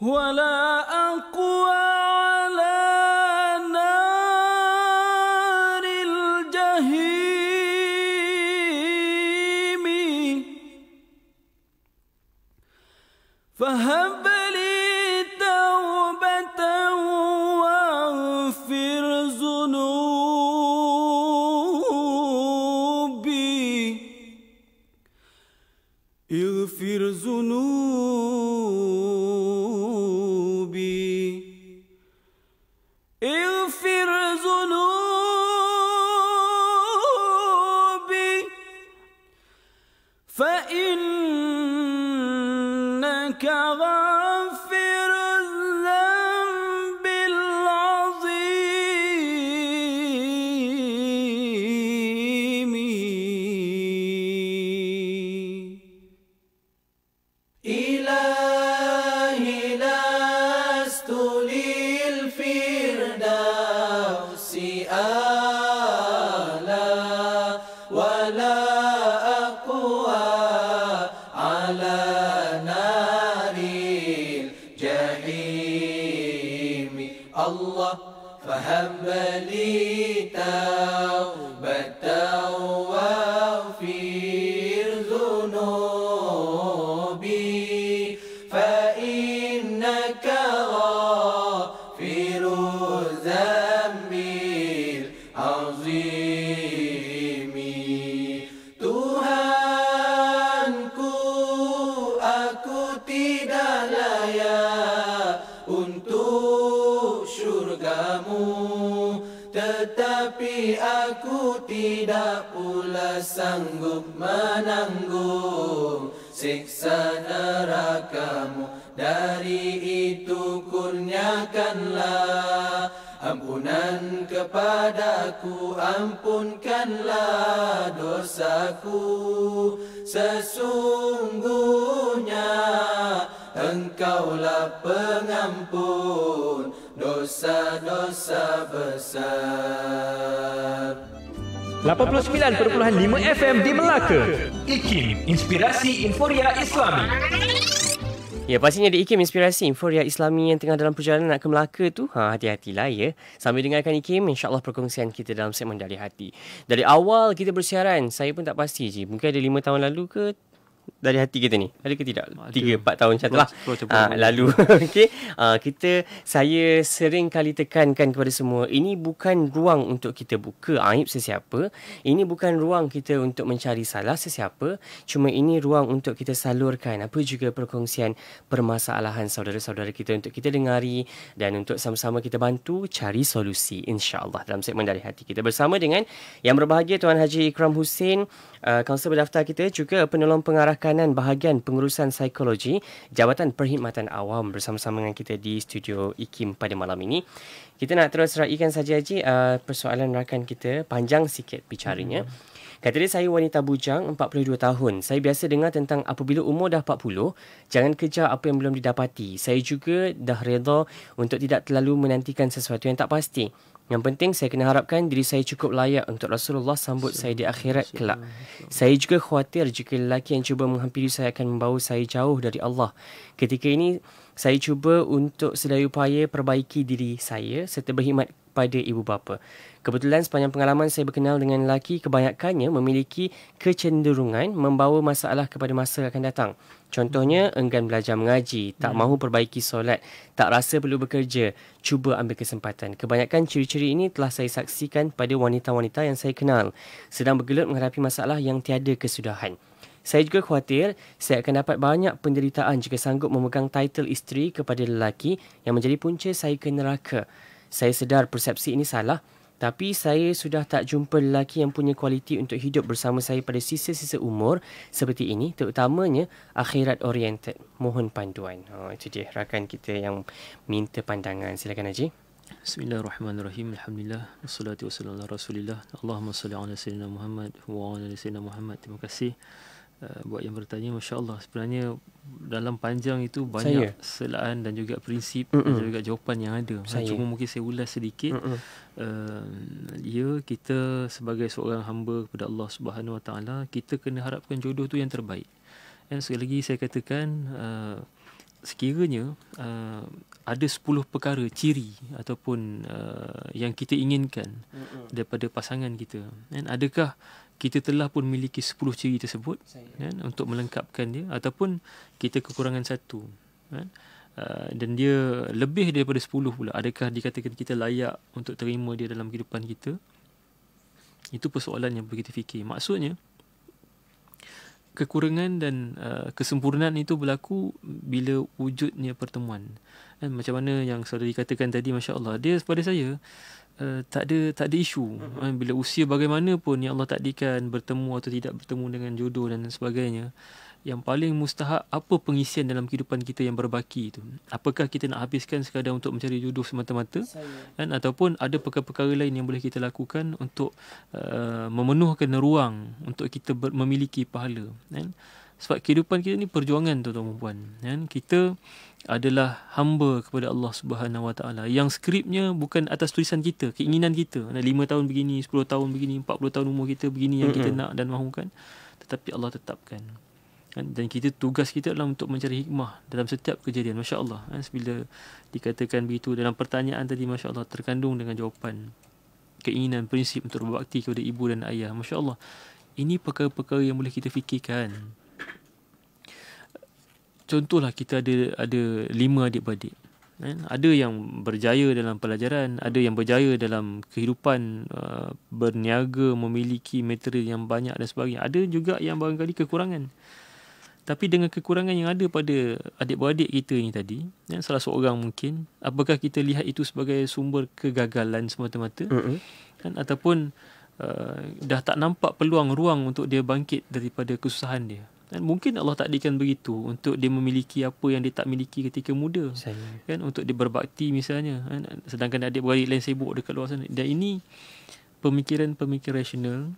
ولا أقوى على نار الجحيم فهب لي توبة واغفر ذنوبي اغفر فإنك غافر الذنب العظيم إلهي لست للفردوس أعلى ولا الله فهب لي توبة واغفر ذنوبي فإنك غافر الذنب العظيم. Tuhanku, aku tidak layak untuk syurgamu, tidak pula sanggup menanggung siksa nerakamu. Dari itu kurniakanlah ampunan kepadaku, ampunkanlah dosaku. Sesungguhnya Engkaulah pengampun dosa-dosa besar. 89.5 FM di Melaka. IKIM, Inspirasi Inforia Islami. Ya, pastinya di IKIM Inspirasi Inforia Islami yang tengah dalam perjalanan nak ke Melaka tu, hati-hatilah ya. Sambil dengarkan IKIM, insya-Allah perkongsian kita dalam segmen Dari Hati. Dari awal kita bersiaran, saya pun tak pasti je. Mungkin ada 5 tahun lalu ke Dari Hati kita ni, ada ke tidak? 3-4 tahun macam tu lah lalu. Okay. Saya sering kali tekankan kepada semua, ini bukan ruang untuk kita buka aib sesiapa, ini bukan ruang kita untuk mencari salah sesiapa, cuma ini ruang untuk kita salurkan apa juga perkongsian permasalahan saudara-saudara kita untuk kita dengari dan untuk sama-sama kita bantu cari solusi, insya-Allah, dalam segmen Dari Hati kita bersama dengan Yang Berbahagia Tuan Haji Ikram Hussein, kaunselor berdaftar kita, juga penolong pengarah kanan bahagian pengurusan psikologi Jabatan Perkhidmatan Awam, bersama-sama dengan kita di studio IKIM pada malam ini. Kita nak terus raikan saja Haji, persoalan rakan kita panjang sikit bicaranya. Kata dia, saya wanita bujang 42 tahun. Saya biasa dengar tentang apabila umur dah 40, jangan kejar apa yang belum didapati. Saya juga dah reda untuk tidak terlalu menantikan sesuatu yang tak pasti. Yang penting saya kena harapkan diri saya cukup layak untuk Rasulullah sambut saya di akhirat kelak. Saya juga khawatir jika lelaki yang cuba menghampiri saya akan membawa saya jauh dari Allah. Ketika ini, saya cuba untuk sedaya upaya perbaiki diri saya serta berkhidmat pada ibu bapa. Kebetulan sepanjang pengalaman saya berkenal dengan lelaki, kebanyakannya memiliki kecenderungan membawa masalah kepada masa akan datang. Contohnya, enggan belajar mengaji, tak mahu perbaiki solat, tak rasa perlu bekerja, cuba ambil kesempatan. Kebanyakan ciri-ciri ini telah saya saksikan pada wanita-wanita yang saya kenal, sedang bergelut menghadapi masalah yang tiada kesudahan. Saya juga khawatir saya akan dapat banyak penderitaan jika sanggup memegang title isteri kepada lelaki yang menjadi punca saya ke neraka. Saya sedar persepsi ini salah, tapi saya sudah tak jumpa lelaki yang punya kualiti untuk hidup bersama saya pada sisa-sisa umur seperti ini, terutamanya akhirat oriented. Mohon panduan. Itu dia rakan kita yang minta pandangan. Silakan Haji. Bismillahirrahmanirrahim. Alhamdulillah. Wassalatu wassalamu ala Rasulillah. Allahumma salli ala sayyidina Muhammad wa ala sayyidina Muhammad. Terima kasih buat yang bertanya. Masya Allah, sebenarnya dalam panjang itu banyak selaan dan juga prinsip dan juga jawapan yang ada. Cuma mungkin saya ulas sedikit. Ya, kita sebagai seorang hamba kepada Allah Subhanahu Wa Taala, kita kena harapkan jodoh tu yang terbaik. Dan sekali lagi saya katakan, sekiranya ada 10 perkara ciri ataupun yang kita inginkan daripada pasangan kita, dan adakah kita telah pun memiliki 10 ciri tersebut kan, untuk melengkapkan dia, ataupun kita kekurangan satu kan, dan dia lebih daripada 10 pula, adakah dikatakan kita layak untuk terima dia dalam kehidupan kita? Itu persoalan yang perlu kita fikir. Maksudnya kekurangan dan kesempurnaan itu berlaku bila wujudnya pertemuan. Dan macam mana yang saudara dikatakan tadi, Masya Allah, dia pada saya tak ada isu. Bila usia bagaimanapun yang Allah takdirkan bertemu atau tidak bertemu dengan jodoh dan sebagainya, yang paling mustahak apa pengisian dalam kehidupan kita yang berbaki itu. Apakah kita nak habiskan sekadar untuk mencari jodoh semata-mata, kan, ataupun ada perkara-perkara lain yang boleh kita lakukan untuk memenuhkan ruang untuk kita memiliki pahala, kan? Sebab kehidupan kita ni perjuangan, tuan-tuan dan puan, kan? Kita adalah hamba kepada Allah Subhanahu Wa Taala yang skripnya bukan atas tulisan kita, keinginan kita. 5 tahun begini, 10 tahun begini, 40 tahun umur kita begini yang kita nak dan mahukan, tetapi Allah tetapkan. Dan kita, tugas kita adalah untuk mencari hikmah dalam setiap kejadian. Masya Allah, bila dikatakan begitu dalam pertanyaan tadi, Masya Allah, terkandung dengan jawapan keinginan, prinsip untuk berbakti kepada ibu dan ayah. Masya Allah, ini perkara-perkara yang boleh kita fikirkan. Contohlah, kita ada 5 adik-beradik. Ada yang berjaya dalam pelajaran, ada yang berjaya dalam kehidupan, berniaga, memiliki material yang banyak dan sebagainya. Ada juga yang barangkali kekurangan. Tapi dengan kekurangan yang ada pada adik-beradik kita ni tadi, salah seorang mungkin, apakah kita lihat itu sebagai sumber kegagalan semata-mata? Kan? Ataupun dah tak nampak peluang ruang untuk dia bangkit daripada kesusahan dia. Dan mungkin Allah takdirkan begitu untuk dia memiliki apa yang dia tak miliki ketika muda. Kan, untuk dia berbakti misalnya, kan? Sedangkan adik-beradik lain sibuk dekat luar sana. Dan ini pemikiran-pemikiran rasional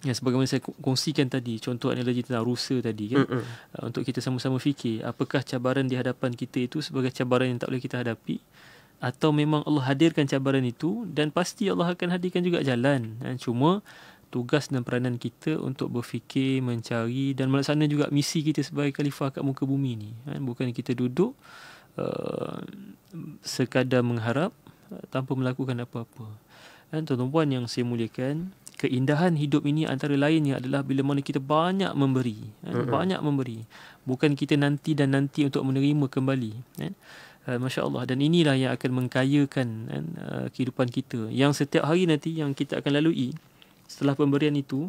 yang sebagaimana saya kongsikan tadi, contoh analogi tentang rusa tadi kan, untuk kita sama-sama fikir apakah cabaran di hadapan kita itu sebagai cabaran yang tak boleh kita hadapi, atau memang Allah hadirkan cabaran itu dan pasti Allah akan hadirkan juga jalan. Cuma tugas dan peranan kita untuk berfikir, mencari dan melaksanakan juga misi kita sebagai khalifah kat muka bumi ni. Bukan kita duduk sekadar mengharap tanpa melakukan apa-apa. Tuan-tuan puan yang saya muliakan, keindahan hidup ini antara lainnya adalah bila mana kita banyak memberi. Banyak memberi. Bukan kita nanti untuk menerima kembali. Masya Allah. Dan inilah yang akan mengkayakan kehidupan kita. Yang setiap hari nanti yang kita akan lalui setelah pemberian itu,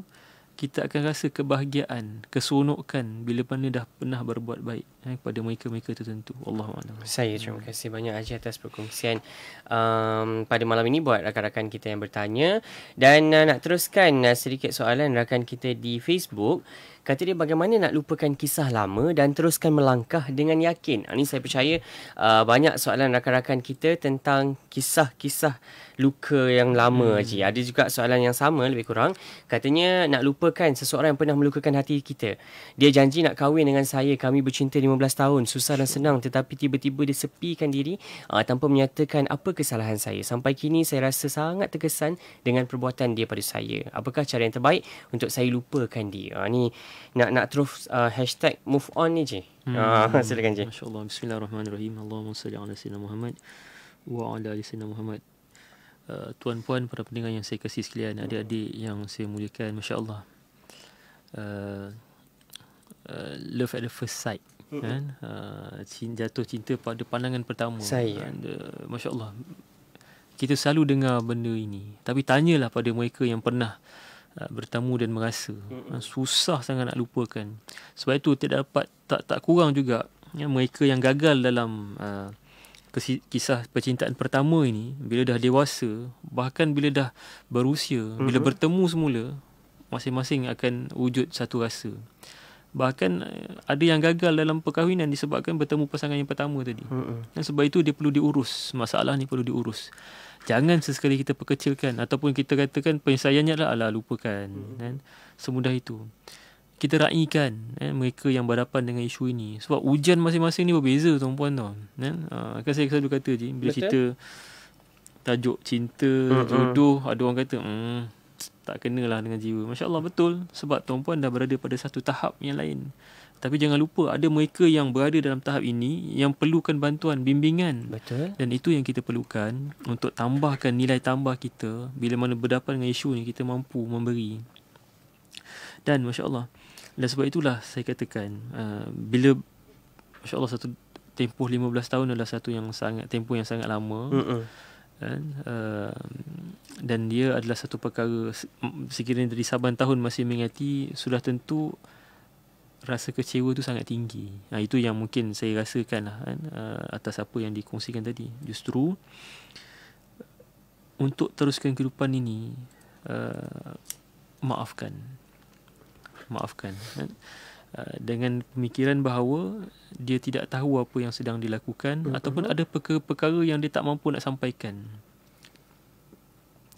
kita akan rasa kebahagiaan, keseronokan bila mana dah pernah berbuat baik kepada mereka-mereka tertentu. Wallahualam. Saya terima kasih banyak Haji atas perkongsian pada malam ini buat rakan-rakan kita yang bertanya. Dan nak teruskan sedikit soalan rakan kita di Facebook. Kata dia, bagaimana nak lupakan kisah lama dan teruskan melangkah dengan yakin? Ini saya percaya banyak soalan rakan-rakan kita tentang kisah-kisah luka yang lama. Haji. Ada juga soalan yang sama lebih kurang. Katanya nak lupakan seseorang yang pernah melukakan hati kita. Dia janji nak kahwin dengan saya. Kami bercinta 15 tahun. Susah dan senang. Tetapi tiba-tiba dia sepikan diri tanpa menyatakan apa kesalahan saya. Sampai kini saya rasa sangat terkesan dengan perbuatan dia pada saya. Apakah cara yang terbaik untuk saya lupakan dia? Ni nak terus hashtag move on ni je. Silakan je. Masya Allah. Bismillahirrahmanirrahim. Allahumma salli ala sayyidina Muhammad wa ala ali sayyidina Muhammad. Tuan-puan, para pendengar yang saya kasih sekalian, adik-adik yang saya muliakan, Masya Allah, love at the first sight, kan? Jatuh cinta pada pandangan pertama. Masya Allah, kita selalu dengar benda ini. Tapi tanyalah pada mereka yang pernah bertemu dan merasa susah sangat nak lupakan. Sebab itu tak kurang juga mereka yang gagal dalam kisah percintaan pertama ini, bila dah dewasa, bahkan bila dah berusia, bila bertemu semula, masing-masing akan wujud satu rasa. Bahkan ada yang gagal dalam perkahwinan disebabkan bertemu pasangan yang pertama tadi. Dan sebab itu dia perlu diurus. Masalah ni perlu diurus. Jangan sesekali kita perkecilkan ataupun kita katakan penyelesaiannya adalah lupakan. Semudah itu. Kita raikan mereka yang berhadapan dengan isu ini. Sebab ujian masing-masing ni berbeza, tuan-puan tau. Kan saya selalu kata je, bila cerita tajuk cinta, jodoh, ada orang kata tak kenalah dengan jiwa. Masya Allah, betul. Sebab tuan-puan dah berada pada satu tahap yang lain. Tapi jangan lupa, ada mereka yang berada dalam tahap ini yang perlukan bantuan, bimbingan. Betul. Dan itu yang kita perlukan untuk tambahkan nilai tambah kita. Bila mana berhadapan dengan isu ni, kita mampu memberi. Dan Masya Allah, dan sebab itulah saya katakan, bila Masya Allah, satu tempoh 15 tahun adalah satu yang sangat, tempoh yang sangat lama. Dan dia adalah satu perkara, sekiranya dari saban tahun masih mengingati, sudah tentu rasa kecewa tu sangat tinggi. Itu yang mungkin saya rasakan lah, atas apa yang dikongsikan tadi. Justru untuk teruskan kehidupan ini, maafkan, dengan pemikiran bahawa dia tidak tahu apa yang sedang dilakukan, ataupun ada perkara-perkara yang dia tak mampu nak sampaikan.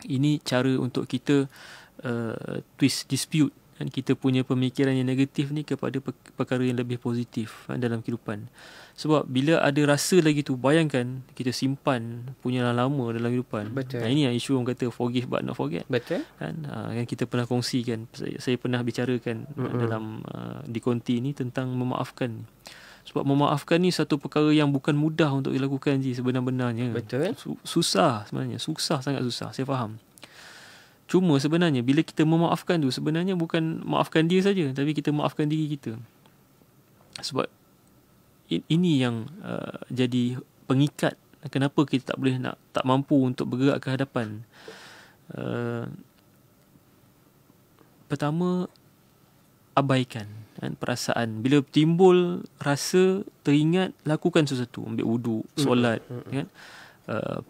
Ini cara untuk kita twist dispute kita punya pemikiran yang negatif ni kepada perkara yang lebih positif dalam kehidupan. Sebab bila ada rasa lagi tu, bayangkan kita simpan punya lama dalam kehidupan. Ini yang isu orang kata forgive but not forget. Betul. Yang kita pernah kongsikan, saya pernah bicarakan dalam di konti ni tentang memaafkan. Sebab memaafkan ni satu perkara yang bukan mudah untuk dilakukan sebenar-benarnya. Betul. Susah sebenarnya, sangat susah, saya faham. Cuma sebenarnya bila kita memaafkan tu, sebenarnya bukan maafkan dia saja, tapi kita maafkan diri kita. Sebab ini yang jadi pengikat kenapa kita tak mampu untuk bergerak ke hadapan. Pertama, abaikan perasaan. Bila timbul rasa teringat, lakukan sesuatu. Ambil wuduk, solat, kan?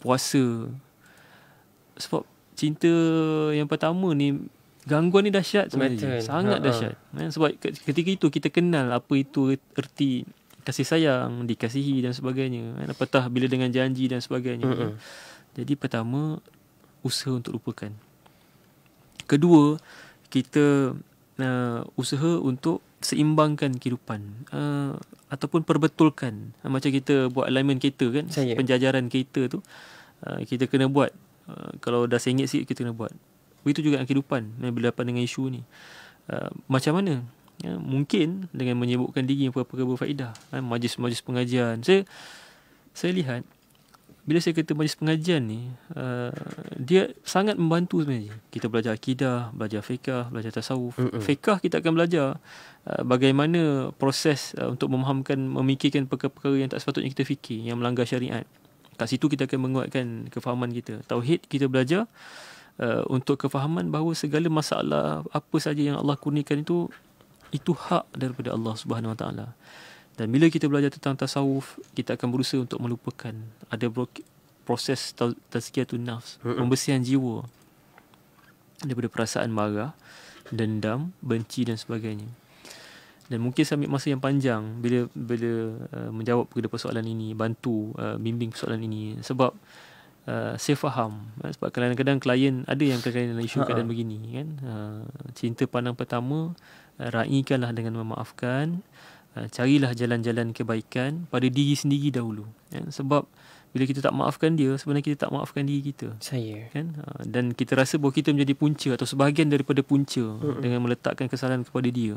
Puasa. Sebab cinta yang pertama ni, gangguan ni dahsyat sebenarnya. Betul. Sangat dahsyat. Sebab ketika itu kita kenal apa itu erti kasih sayang, dikasihi dan sebagainya. Apatah bila dengan janji dan sebagainya. Jadi pertama, usaha untuk lupakan. Kedua, kita usaha untuk seimbangkan kehidupan, ataupun perbetulkan. Macam kita buat alignment kereta kan, penjajaran kereta tu, kita kena buat. Kalau dah sengit sikit, kita kena buat. Begitu juga dengan kehidupan bila dapat dengan isu ni. Macam mana? Mungkin dengan menyibukkan diri yang perkara berfaedah, majlis-majlis pengajian. Saya lihat bila saya kata majlis pengajian ni, dia sangat membantu sebenarnya. Kita belajar akidah, belajar fiqah, belajar tasawuf. Fiqah kita akan belajar bagaimana proses untuk memahamkan, memikirkan perkara-perkara yang tak sepatutnya kita fikir, yang melanggar syariat. Kat situ kita akan menguatkan kefahaman kita. Tauhid kita belajar untuk kefahaman bahawa segala masalah apa saja yang Allah kurniakan itu hak daripada Allah Subhanahu Wa Taala. Dan bila kita belajar tentang tasawuf, kita akan berusaha untuk melupakan. Ada proses tazkiyatun nafs, pembersihan jiwa daripada perasaan marah, dendam, benci dan sebagainya. Dan mungkin saya ambil masa yang panjang bila menjawab kepada persoalan ini, bantu bimbing persoalan ini, sebab saya faham. Sebab kadang-kadang klien ada yang kadang-kadang dalam isu keadaan begini kan. Cinta pandang pertama, raikanlah dengan memaafkan. Carilah jalan-jalan kebaikan pada diri sendiri dahulu kan? Sebab bila kita tak maafkan dia, sebenarnya kita tak maafkan diri kita kan? Dan kita rasa bahawa kita menjadi punca atau sebahagian daripada punca dengan meletakkan kesalahan kepada dia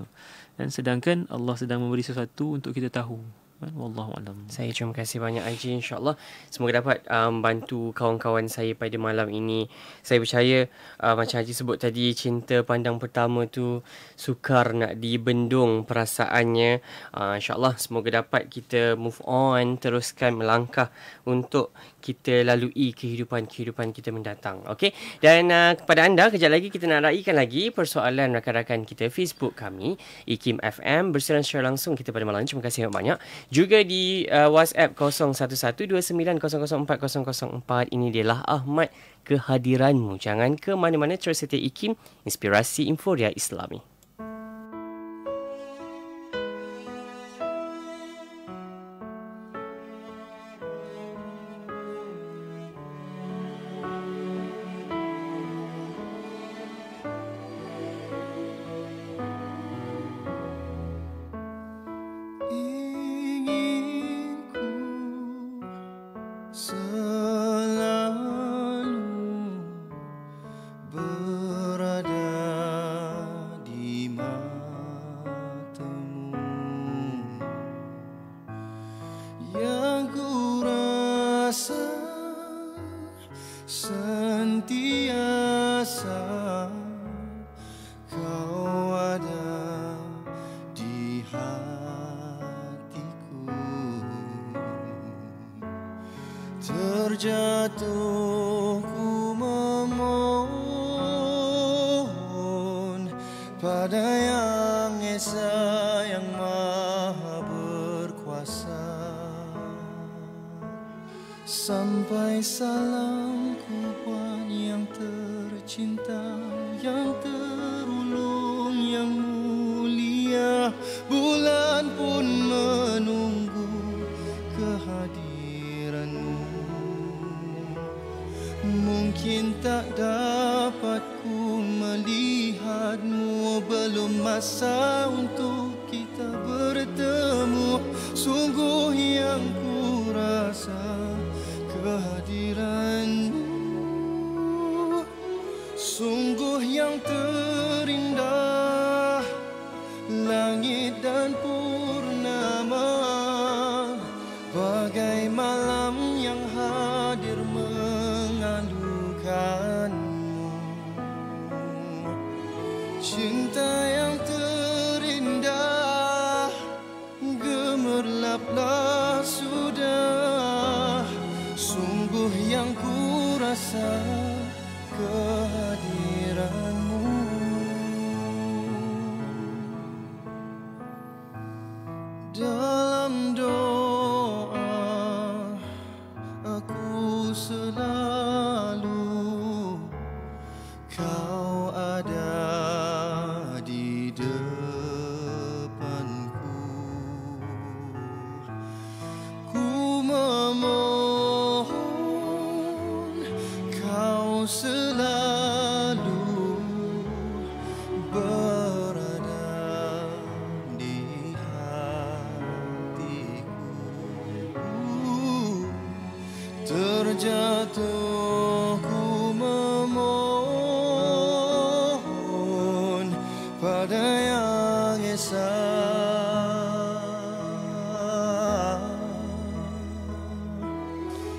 kan? Sedangkan Allah sedang memberi sesuatu untuk kita tahu. Wallahualam. Saya terima kasih banyak Haji. InsyaAllah semoga dapat bantu kawan-kawan saya pada malam ini. Saya percaya macam Haji sebut tadi, cinta pandang pertama tu sukar nak dibendung perasaannya. InsyaAllah semoga dapat kita move on, teruskan melangkah untuk kita lalui kehidupan kita mendatang. Okey. Dan kepada anda, kejap lagi kita nak raikan lagi persoalan rakan-rakan kita Facebook kami IKIM FM, bersiaran secara langsung kita pada malam ini. Terima kasih banyak. Juga di WhatsApp 011290040004. Ini dialah Ahmad kehadiranmu. Jangan ke mana-mana, terus setia IKIM, inspirasi Inforia Islami. Terjatuh ku memohon pada Yang Esa yang Maha Berkuasa, sampai salamku buat yang tercinta, yang terulung, yang mulia. Bulan pun menunggu kehadiranmu. Mungkin tak dapat ku melihatmu, belum masa untuk kita bertemu. Sungguh yang ku rasa kehadiranmu, sungguh yang terindah langit dan purnama, bagai malam yang hadir mengalukanmu. Cinta yang terindah gemerlaplah sudah, sungguh yang ku rasa kehadiranmu. Dalam doa aku selalu jatuh ku memohon pada Yang Esa.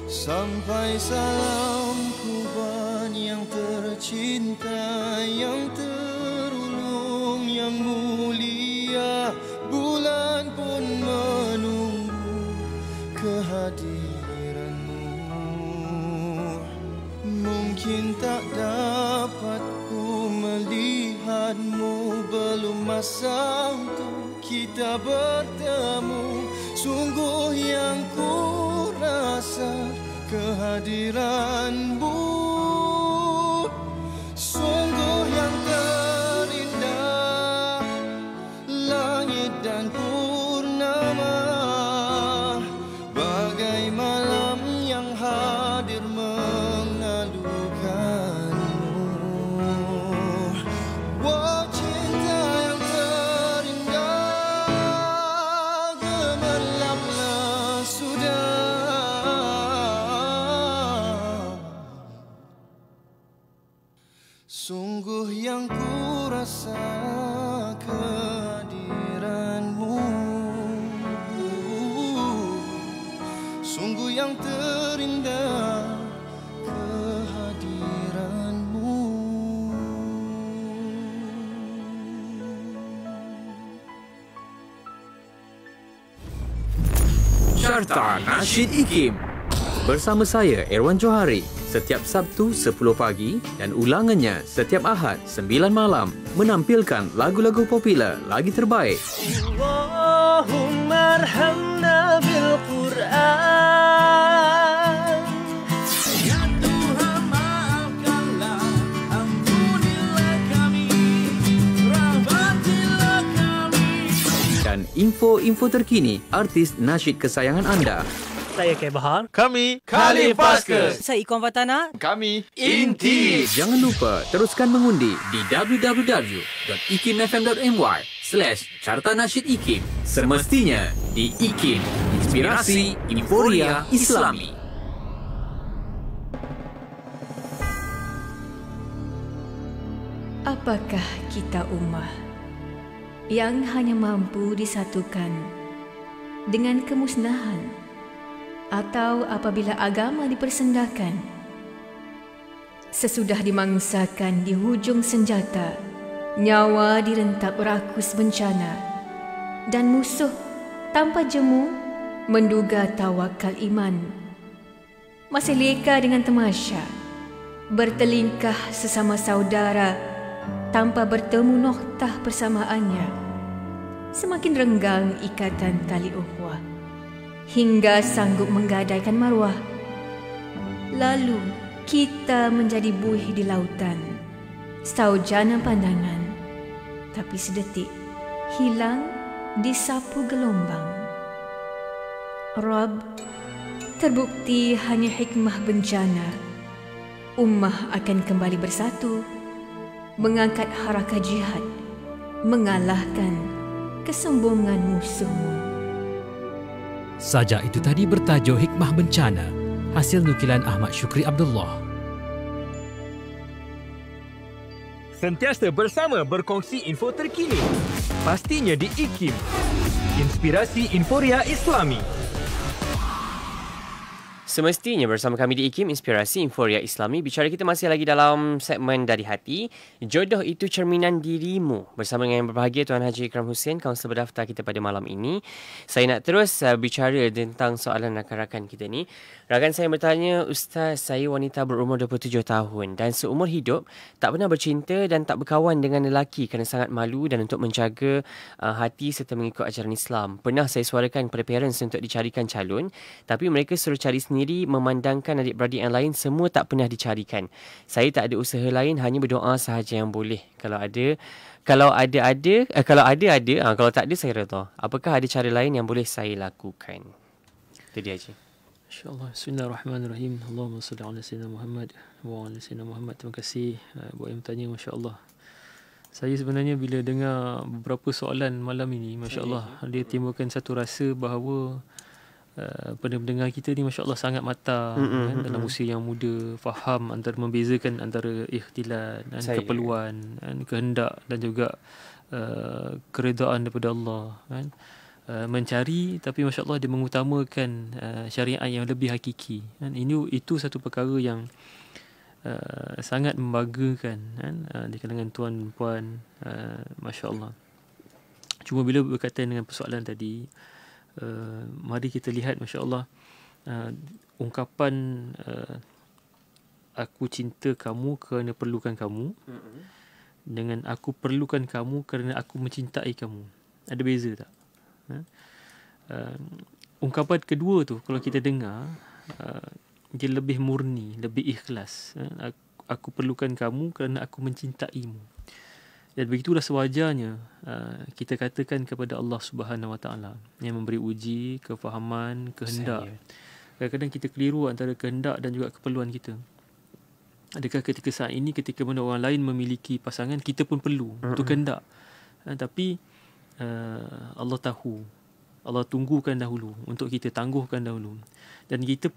Sampai salamku buat yang tercinta, yang terulung, yang mulia. Bulan pun menunggu kehadiranmu. Mungkin tak dapat ku melihatmu, belum masa untuk kita bertemu. Sungguh yang ku rasa kehadiranmu, sungguh yang terindah langit dan purnama, bagai malam yang hadir mengalukanmu. Oh cinta yang terindah, gemerlaplah sudah. Sungguh yang ku rasa kehadiranmu, sungguh yang terindah kehadiranmu. Carta Nasyid IKIM bersama saya Erwan Johari setiap Sabtu 10 pagi dan ulangannya setiap Ahad 9 malam menampilkan lagu-lagu popular lagi terbaik. Allahumma arhamna bil Quran. Ya Tuhan maafkanlah, ampunilah kami, rahmatilah kami. Dan info-info terkini artis nasyid kesayangan anda. Saya K. Bahar. Kami Khalif Baskers. Saya Ikon Fatana. Kami Inti. Jangan lupa teruskan mengundi di www.ikimfm.my/Carta Nasyid IKIM. Semestinya di IKIM, Inspirasi Inforia Islami. Apakah kita ummah yang hanya mampu disatukan dengan kemusnahan, atau apabila agama dipersendahkan? Sesudah dimangsakan di hujung senjata, nyawa direntap rakus bencana, dan musuh tanpa jemu menduga tawakal iman. Masih leka dengan tamasya, bertelingkah sesama saudara tanpa bertemu noktah persamaannya. Semakin renggang ikatan tali ukhuwah, hingga sanggup menggadaikan maruah. Lalu kita menjadi buih di lautan, saujana pandangan, tapi sedetik hilang disapu gelombang. Rabb, terbukti hanya hikmah bencana, ummah akan kembali bersatu, mengangkat harakah jihad, mengalahkan kesombongan musuhmu. Sajak itu tadi bertajuk Hikmah Bencana, hasil nukilan Ahmad Syukri Abdullah. Sentiasa bersama berkongsi info terkini. Pastinya di IKIM, Inspirasi Inforia Islami. Semestinya bersama kami di IKIM, Inspirasi Inforia Islami. Bicara kita masih lagi dalam segmen Dari Hati. Jodoh itu cerminan dirimu. Bersama dengan yang berbahagia Tuan Haji Ikram Hussein, kaunselor berdaftar kita pada malam ini. Saya nak terus bicara tentang soalan rakan-rakan kita ni. Rakan saya bertanya, Ustaz, saya wanita berumur 27 tahun dan seumur hidup tak pernah bercinta dan tak berkawan dengan lelaki kerana sangat malu dan untuk menjaga hati serta mengikut ajaran Islam. Pernah saya suarakan kepada parents untuk dicarikan calon, tapi mereka suruh cari sendiri, memandangkan adik-beradik yang lain semua tak pernah dicarikan. Saya tak ada usaha lain, hanya berdoa sahaja yang boleh. Kalau ada, kalau tak ada saya redha. Apakah ada cara lain yang boleh saya lakukan? Itu dia je. InsyaAllah. Bismillahirrahmanirrahim. Allahumma salli ala sayyidina Muhammad wa ala sayyidina Muhammad. Terima kasih buat yang bertanya. Masya Allah. Saya sebenarnya bila dengar beberapa soalan malam ini, Masya Allah, dia timbulkan satu rasa bahawa pendengar kita ni Masya Allah sangat matang kan, dalam usia yang muda, faham membezakan antara ikhtilat dan keperluan dan kehendak dan juga keredaan daripada Allah kan. Mencari, tapi Masya Allah dia mengutamakan syariat yang lebih hakiki kan. Itu satu perkara yang sangat membanggakan kan, di kalangan tuan puan, Masya Allah. Cuma bila berkaitan dengan persoalan tadi, mari kita lihat Masya Allah, ungkapan aku cinta kamu kerana perlukan kamu dengan aku perlukan kamu kerana aku mencintai kamu. Ada beza tak? Ungkapan kedua tu kalau kita dengar, dia lebih murni, lebih ikhlas. Aku perlukan kamu kerana aku mencintaimu. Dan begitulah sewajarnya kita katakan kepada Allah Subhanahu Wa Taala yang memberi uji, kefahaman, kehendak. Kadang-kadang kita keliru antara kehendak dan juga keperluan kita. Adakah ketika saat ini, ketika mana orang lain memiliki pasangan, kita pun perlu untuk kehendak. Tapi Allah tahu, Allah tunggukan dahulu untuk kita, tangguhkan dahulu. Dan kita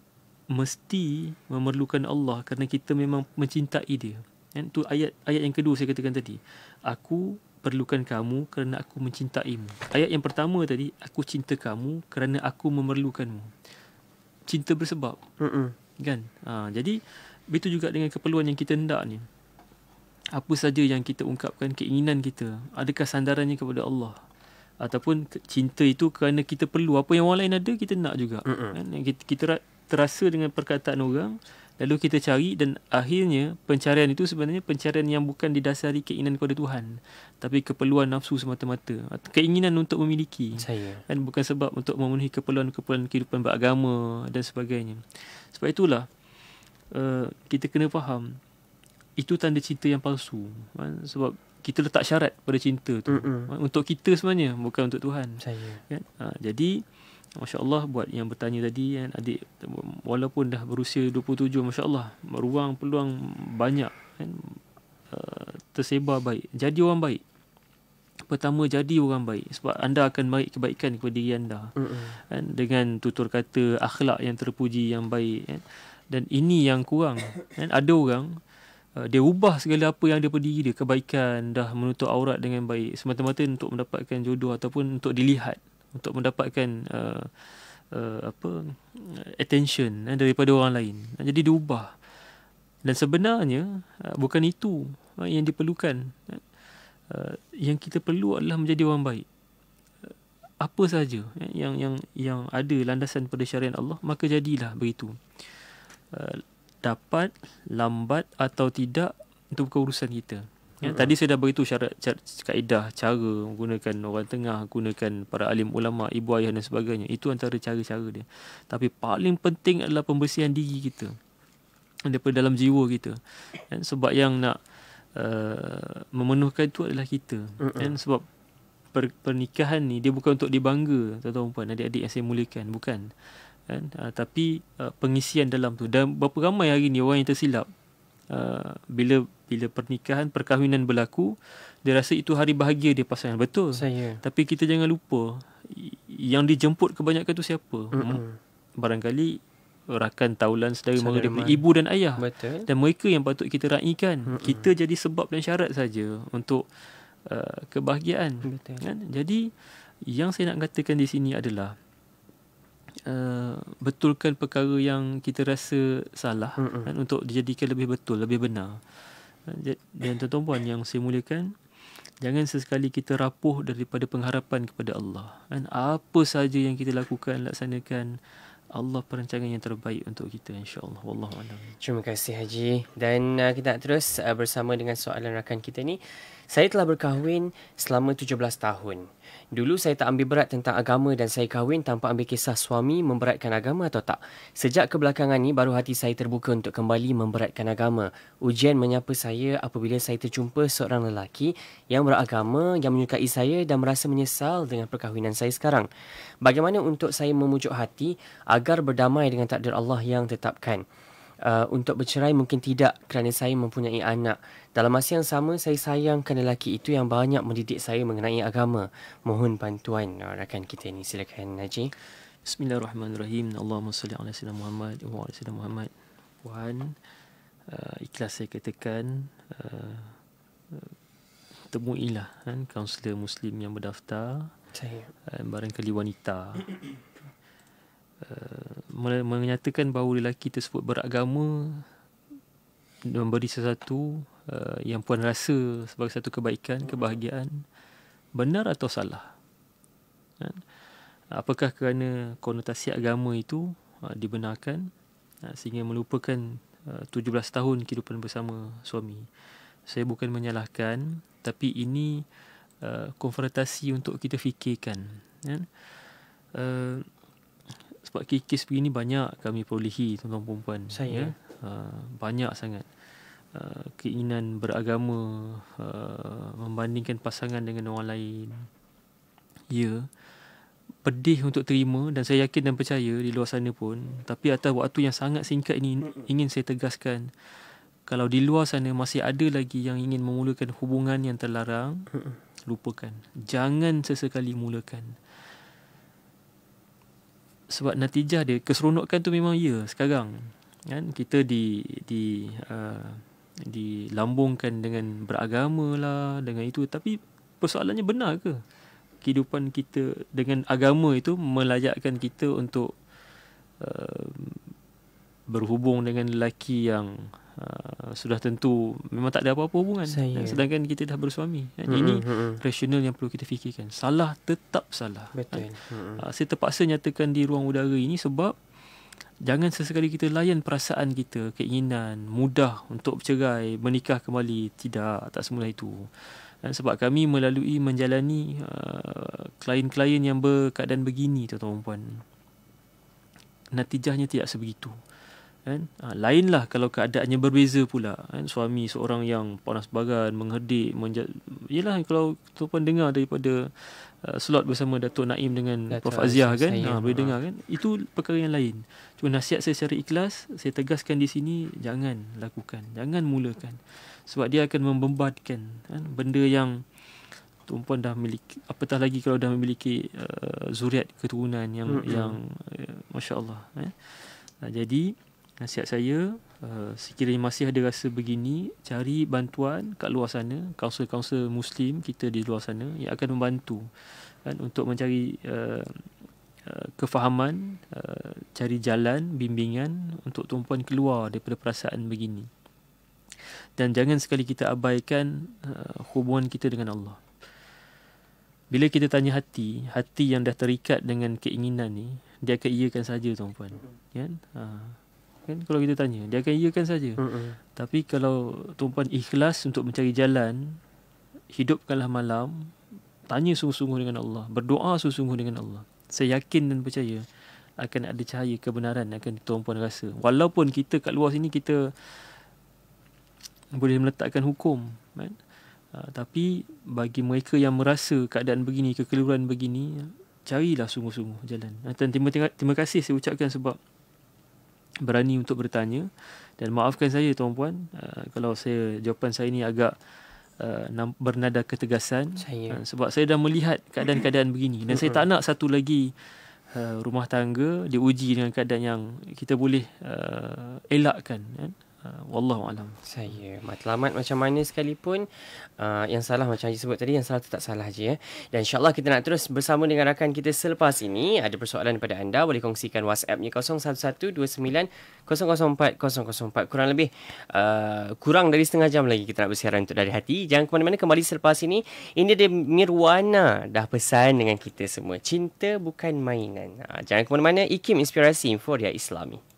mesti memerlukan Allah kerana kita memang mencintai dia. Itu ayat yang kedua saya katakan tadi. Aku perlukan kamu kerana aku mencintaimu. Ayat yang pertama tadi, aku cinta kamu kerana aku memerlukanmu. Cinta bersebab. Kan? Jadi begitu juga dengan keperluan yang kita hendak ni. Apa saja yang kita ungkapkan, keinginan kita, adakah sandarannya kepada Allah? Ataupun cinta itu kerana kita perlu, apa yang orang lain ada kita nak juga. Kan? Kita terasa dengan perkataan orang, lalu kita cari, dan akhirnya pencarian itu sebenarnya pencarian yang bukan didasari keinginan kepada Tuhan, tapi keperluan nafsu semata-mata, keinginan untuk memiliki dan bukan sebab untuk memenuhi keperluan-keperluan kehidupan beragama dan sebagainya. Sebab itulah kita kena faham itu tanda cinta yang palsu kan? Sebab kita letak syarat pada cinta tu untuk kita sebenarnya, bukan untuk Tuhan kan? Jadi Masya Allah, buat yang bertanya tadi kan, adik walaupun dah berusia 27, Masya Allah, ruang peluang banyak kan, tersebar baik. Jadi orang baik. Pertama, jadi orang baik, sebab anda akan bagi kebaikan kepada diri anda kan, dengan tutur kata, akhlak yang terpuji, yang baik kan. Dan ini yang kurang kan. Ada orang dia ubah segala apa yang ada pada diri dia, kebaikan, dah menutup aurat dengan baik, semata-mata untuk mendapatkan jodoh ataupun untuk dilihat, untuk mendapatkan attention daripada orang lain. Jadi dia ubah. Dan sebenarnya bukan itu yang diperlukan. Yang kita perlu adalah menjadi orang baik. Apa saja yang ada landasan pada syariat Allah, maka jadilah begitu. Dapat, lambat atau tidak, itu bukan urusan kita. Tadi saya dah beritahu syarat, kaedah, cara menggunakan orang tengah, gunakan para alim ulama, ibu ayah dan sebagainya. Itu antara cara-cara dia. Tapi paling penting adalah pembersihan diri kita daripada dalam jiwa kita. Dan sebab yang nak memenuhkan itu adalah kita. Dan sebab pernikahan ni dia bukan untuk dibangga, tuan-tuan puan, adik-adik yang saya muliakan, bukan. Kan? Tapi pengisian dalam tu. Dan berapa ramai hari ni orang yang tersilap bila pernikahan, perkahwinan berlaku, dia rasa itu hari bahagia dia pasangan. Betul. Tapi kita jangan lupa yang dijemput kebanyakan tu siapa? Barangkali rakan taulan saudara mara daripada ibu dan ayah. Betul. Dan mereka yang patut kita raikan. Kita jadi sebab dan syarat saja untuk kebahagiaan. Betul. Kan? Jadi yang saya nak katakan di sini adalah betulkan perkara yang kita rasa salah kan, untuk dijadikan lebih betul, lebih benar. Dan tuan-tuan puan yang saya muliakan, jangan sesekali kita rapuh daripada pengharapan kepada Allah kan. Apa saja yang kita lakukan, laksanakan, Allah perancangan yang terbaik untuk kita, insya-Allah. Wallahu a'lam. Terima kasih Haji. Dan kita nak terus bersama dengan soalan rakan kita ni. Saya telah berkahwin selama 17 tahun. Dulu saya tak ambil berat tentang agama dan saya kahwin tanpa ambil kisah suami memberatkan agama atau tak. Sejak kebelakangan ni baru hati saya terbuka untuk kembali memberatkan agama. Ujian menyapa saya apabila saya terjumpa seorang lelaki yang beragama, yang menyukai saya dan merasa menyesal dengan perkahwinan saya sekarang. Bagaimana untuk saya memujuk hati agar berdamai dengan takdir Allah yang tetapkan? Untuk bercerai mungkin tidak kerana saya mempunyai anak. Dalam masa yang sama, saya sayangkan lelaki itu yang banyak mendidik saya mengenai agama. Mohon bantuan rakan kita ini. Silakan Haji. Bismillahirrahmanirrahim. Allahumma salli ala sayyidina Muhammad wa ala sayyidina Muhammad. Puan, ikhlas saya katakan, temuilah kaunselor Muslim yang berdaftar, barangkali wanita, menyatakan bahawa lelaki tersebut beragama, memberi sesuatu yang puan rasa sebagai satu kebaikan, kebahagiaan, benar atau salah. Apakah kerana konotasi agama itu dibenarkan sehingga melupakan 17 tahun kehidupan bersama suami. Saya bukan menyalahkan, tapi ini konfrontasi untuk kita fikirkan. Sebab kes begini banyak kami perolehi, tuan-tuan perempuan. Banyak sangat keinginan beragama, membandingkan pasangan dengan orang lain. Ya, pedih untuk terima, dan saya yakin dan percaya di luar sana pun. Tapi atas waktu yang sangat singkat ini, ingin saya tegaskan, kalau di luar sana masih ada lagi yang ingin memulakan hubungan yang terlarang, lupakan. Jangan sesekali mulakan. Sebab natijah dia, keseronokan tu memang ya sekarang. Kan? Kita dilambungkan dengan beragama lah, dengan itu. Tapi persoalannya benar ke? Kehidupan kita dengan agama itu melayakkan kita untuk berhubung dengan lelaki yang sudah tentu memang tak ada apa-apa hubungan, sedangkan kita dah bersuami. Ini rasional yang perlu kita fikirkan. Salah, tetap salah. Betul. Saya terpaksa nyatakan di ruang udara ini sebab jangan sesekali kita layan perasaan kita, keinginan mudah untuk bercerai, menikah kembali. Tidak, tak semula itu. Dan sebab kami menjalani klien-klien yang berkeadaan begini, tuan-tuan puan, natijahnya tidak sebegitu. Kan? Lainlah kalau keadaannya berbeza pula. Kan? Suami seorang yang panas bagan, mengherdik, yelah kalau tuan-puan dengar daripada slot bersama Datuk Naim dengan Prof. Aziah kan, boleh dengar kan, itu perkara yang lain. Cuma nasihat saya secara ikhlas, saya tegaskan di sini, jangan lakukan, jangan mulakan. Sebab dia akan membebankan kan, benda yang tuan-puan dah memiliki, apatah lagi kalau dah memiliki zuriat keturunan yang masya-Allah. Jadi nasihat saya, sekiranya masih ada rasa begini, cari bantuan kat luar sana, kaunselor-kaunselor Muslim kita di luar sana yang akan membantu kan, untuk mencari kefahaman, cari jalan, bimbingan untuk tuan-puan keluar daripada perasaan begini. Dan jangan sekali kita abaikan hubungan kita dengan Allah. Bila kita tanya hati yang dah terikat dengan keinginan ni, dia akan iyakan saja, tuan-puan. Kan? Kan kalau kita tanya, dia akan iyakan saja. Tapi kalau tuan-puan ikhlas untuk mencari jalan, hidupkanlah malam, tanya sungguh-sungguh dengan Allah, berdoa sungguh-sungguh dengan Allah. Saya yakin dan percaya akan ada cahaya kebenaran akan tuan-puan rasa. Walaupun kita kat luar sini kita boleh meletakkan hukum, kan? Tapi bagi mereka yang merasa keadaan begini, kekeliruan begini, carilah sungguh-sungguh jalan. Dan terima kasih saya ucapkan sebab berani untuk bertanya. Dan maafkan saya tuan-puan kalau jawapan saya ni agak bernada ketegasan, sebab saya dah melihat keadaan-keadaan begini, dan saya tak nak satu lagi rumah tangga diuji dengan keadaan yang kita boleh elakkan, kan? Wallahu alam. Saya matlamat macam mana sekalipun, yang salah macam Haji sebut tadi, yang salah tetap salah je. Dan insyaAllah kita nak terus bersama dengan rakan kita selepas ini. Ada persoalan daripada anda, boleh kongsikan WhatsApp-nya 0112904004. Kurang lebih kurang dari setengah jam lagi kita nak bersiaran untuk Dari Hati. Jangan ke mana-mana, kembali selepas ini. Ini dia Mirwana dah pesan dengan kita semua, cinta bukan mainan. Jangan ke mana-mana. IKIM Inspirasi Inforia Islami.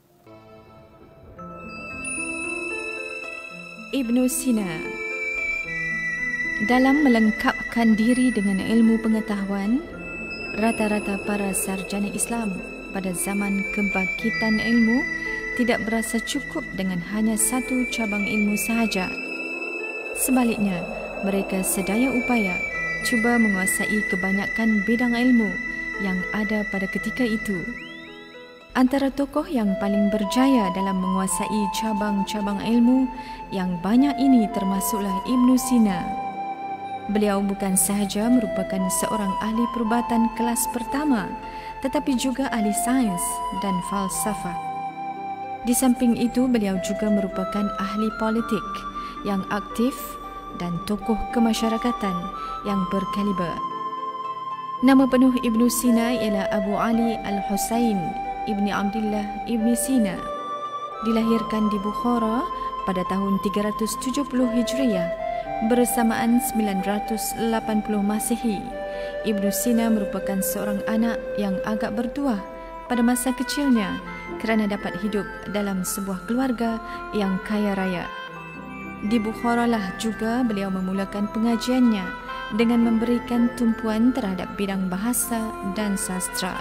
Ibn Sina. Dalam melengkapkan diri dengan ilmu pengetahuan, rata-rata para sarjana Islam pada zaman kebangkitan ilmu tidak berasa cukup dengan hanya satu cabang ilmu sahaja. Sebaliknya, mereka sedaya upaya cuba menguasai kebanyakan bidang ilmu yang ada pada ketika itu. Antara tokoh yang paling berjaya dalam menguasai cabang-cabang ilmu yang banyak ini termasuklah Ibn Sina. Beliau bukan sahaja merupakan seorang ahli perubatan kelas pertama, tetapi juga ahli sains dan falsafah. Di samping itu, beliau juga merupakan ahli politik yang aktif dan tokoh kemasyarakatan yang berkaliber. Nama penuh Ibnu Sina ialah Abu Ali Al-Husain Ibni Abdullah Ibni Sina. Dilahirkan di Bukhara pada tahun 370 Hijriah bersamaan 980 Masehi. Ibnu Sina merupakan seorang anak yang agak bertuah pada masa kecilnya kerana dapat hidup dalam sebuah keluarga yang kaya raya. Di Bukhara lah juga beliau memulakan pengajiannya dengan memberikan tumpuan terhadap bidang bahasa dan sastra.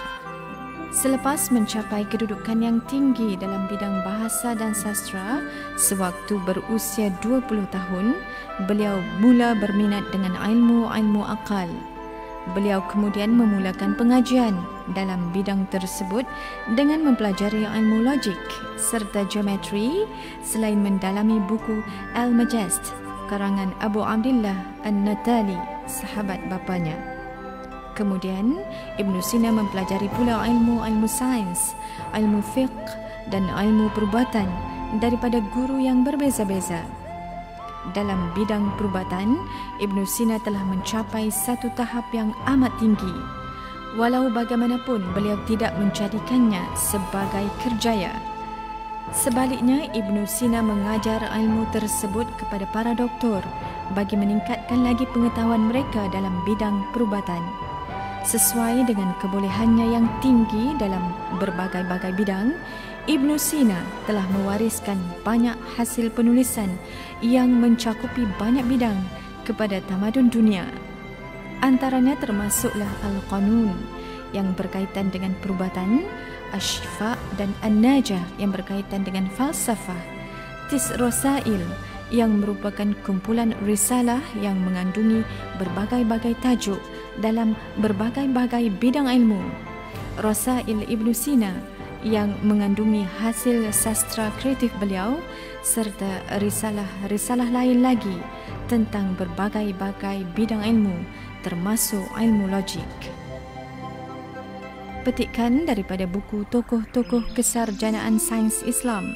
Selepas mencapai kedudukan yang tinggi dalam bidang bahasa dan sastra, sewaktu berusia 20 tahun, beliau mula berminat dengan ilmu-ilmu akal. Beliau kemudian memulakan pengajian dalam bidang tersebut dengan mempelajari ilmu logik serta geometri selain mendalami buku Al-Majast karangan Abu Abdullah An-Natali, sahabat bapanya. Kemudian, Ibnu Sina mempelajari pula ilmu-ilmu sains, ilmu fiqh dan ilmu perubatan daripada guru yang berbeza-beza. Dalam bidang perubatan, Ibnu Sina telah mencapai satu tahap yang amat tinggi. Walau bagaimanapun, beliau tidak menjadikannya sebagai kerjaya. Sebaliknya, Ibnu Sina mengajar ilmu tersebut kepada para doktor bagi meningkatkan lagi pengetahuan mereka dalam bidang perubatan. Sesuai dengan kebolehannya yang tinggi dalam berbagai-bagai bidang, Ibnu Sina telah mewariskan banyak hasil penulisan yang mencakupi banyak bidang kepada tamadun dunia. Antaranya termasuklah Al-Qanun yang berkaitan dengan perubatan, Asy-Syifa dan An-Najah yang berkaitan dengan falsafah, Tis Rasail yang merupakan kumpulan risalah yang mengandungi berbagai-bagai tajuk dalam berbagai-bagai bidang ilmu, Rasail Ibnu Sina yang mengandungi hasil sastra kreatif beliau, serta risalah-risalah lain lagi tentang berbagai-bagai bidang ilmu termasuk ilmu logik. Petikan daripada buku Tokoh-Tokoh Kesarjanaan Sains Islam,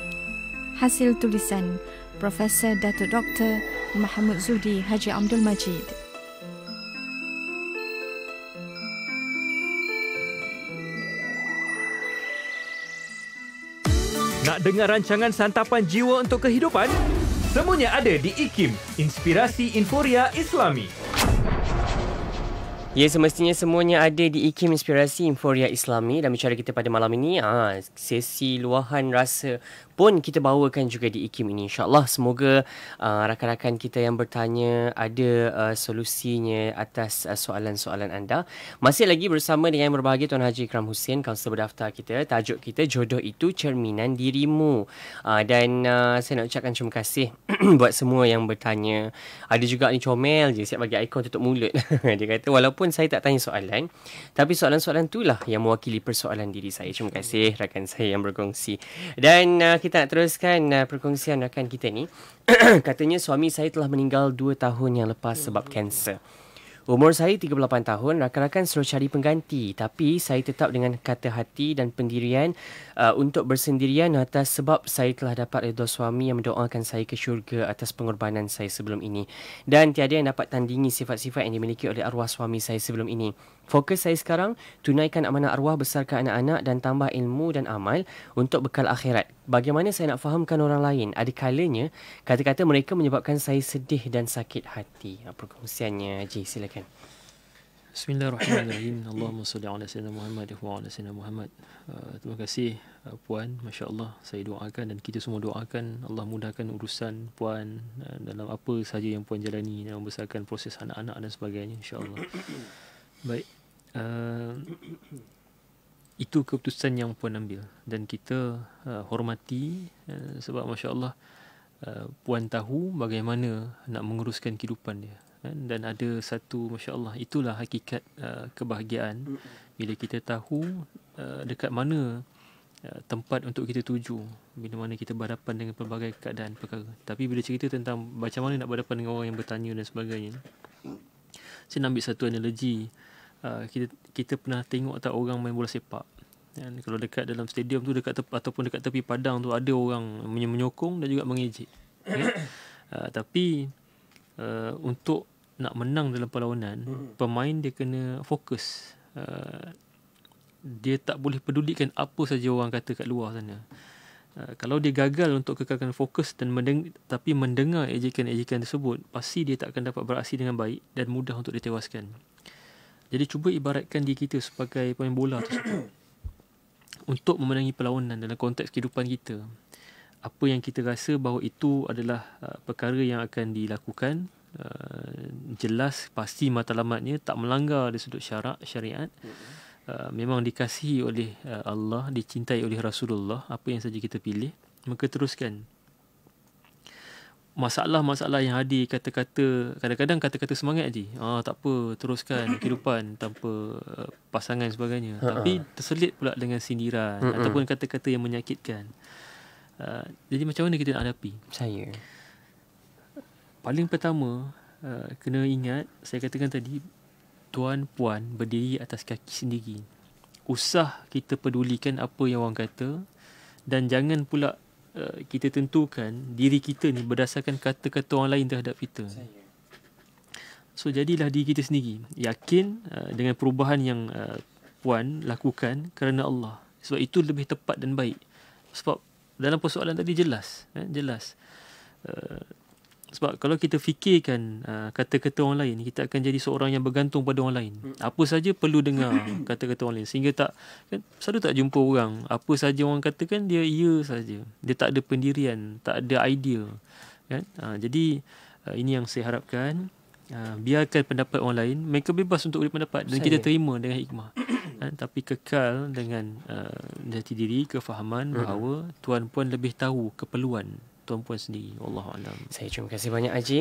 hasil tulisan Profesor Datuk Dr. Mahmud Zudi Haji Abdul Majid. Nak dengar rancangan santapan jiwa untuk kehidupan? Semuanya ada di IKIM, Inspirasi Inforia Islami. Ya, semestinya semuanya ada di IKIM Inspirasi Inforia Islami. Dan bicara kita pada malam ini, sesi luahan rasa pun kita bawakan juga di IKIM ini. InsyaAllah semoga rakan-rakan kita yang bertanya ada solusinya atas soalan-soalan anda. Masih lagi bersama dengan yang berbahagia Tuan Haji Ikram Hussein, kaunselor berdaftar kita. Tajuk kita, jodoh itu cerminan dirimu. Dan saya nak ucapkan terima kasih buat semua yang bertanya. Ada juga ni comel je, siap bagi ikon tutup mulut. Dia kata walaupun saya tak tanya soalan, tapi soalan-soalan itulah yang mewakili persoalan diri saya. Terima kasih rakan saya yang berkongsi. Dan kita nak teruskan perkongsian rakan kita ni. Katanya suami saya telah meninggal 2 tahun yang lepas sebab kanser. Umur saya 38 tahun, rakan-rakan suruh cari pengganti. Tapi saya tetap dengan kata hati dan pendirian untuk bersendirian atas sebab saya telah dapat redha suami yang mendoakan saya ke syurga atas pengorbanan saya sebelum ini. Dan tiada yang dapat tandingi sifat-sifat yang dimiliki oleh arwah suami saya sebelum ini. Fokus saya sekarang, tunaikan amanah arwah, besarkan anak-anak dan tambah ilmu dan amal untuk bekal akhirat. Bagaimana saya nak fahamkan orang lain? Ada kalanya kata-kata mereka menyebabkan saya sedih dan sakit hati. Perkongsiannya, Haji, silakan. Bismillahirrahmanirrahim. Allahumma salli ala sayyidina Muhammad wa ala sayyidina Muhammad. Terima kasih Puan, masya-Allah. Saya doakan dan kita semua doakan Allah mudahkan urusan Puan dalam apa sahaja yang Puan jalani dan membesarkan proses anak-anak dan sebagainya, insya-Allah. Baik. Itu keputusan yang Puan ambil dan kita hormati sebab masya-Allah Puan tahu bagaimana nak menguruskan kehidupan dia. Dan ada satu, masya-Allah, itulah hakikat kebahagiaan bila kita tahu dekat mana tempat untuk kita tuju bila mana kita berhadapan dengan pelbagai keadaan perkara. Tapi bila cerita tentang macam mana nak berhadapan dengan orang yang bertanya dan sebagainya, Saya nak ambil satu analogi. Kita pernah tengok tak orang main bola sepak. Dan kalau dekat dalam stadium tu ataupun dekat tepi padang tu ada orang menyokong dan juga mengejek. Tapi untuk nak menang dalam perlawanan, pemain dia kena fokus. Dia tak boleh pedulikan apa saja orang kata kat luar sana. Kalau dia gagal untuk kekalkan fokus dan tapi mendengar ejekan-ejekan tersebut, pasti dia tak akan dapat beraksi dengan baik dan mudah untuk ditewaskan. Jadi cuba ibaratkan diri kita sebagai pemain bola tersebut. Untuk memenangi perlawanan dalam konteks kehidupan kita, apa yang kita rasa bahawa itu adalah perkara yang akan dilakukan, jelas, pasti matlamatnya, tak melanggar dari sudut syariat, memang dikasihi oleh Allah, dicintai oleh Rasulullah, apa yang saja kita pilih, maka teruskan. Masalah-masalah yang hadir, kata-kata, kadang-kadang kata-kata semangat je, tak apa, teruskan kehidupan tanpa pasangan sebagainya. Tapi terselit pula dengan sindiran ataupun kata-kata yang menyakitkan. Jadi macam mana kita nak hadapi? Paling pertama, kena ingat, saya katakan tadi, tuan puan berdiri atas kaki sendiri. Usah kita pedulikan apa yang orang kata, dan jangan pula kita tentukan diri kita ni berdasarkan kata-kata orang lain terhadap kita. So jadilah diri kita sendiri, yakin dengan perubahan yang puan lakukan kerana Allah. Sebab itu lebih tepat dan baik. Sebab dalam persoalan tadi jelas. Sebab kalau kita fikirkan kata-kata orang lain, kita akan jadi seorang yang bergantung pada orang lain. Apa saja perlu dengar kata-kata orang lain, sehingga selalu tak jumpa orang, apa saja orang katakan dia ya saja. Dia tak ada pendirian, tak ada idea, kan? Jadi ini yang saya harapkan. Biarkan pendapat orang lain, mereka bebas untuk beri pendapat dan kita terima dengan hikmah. Tapi kekal dengan jati diri, kefahaman bahawa tuan puan lebih tahu keperluan tuan puan sendiri. Wallahualam. Saya terima kasih banyak Haji,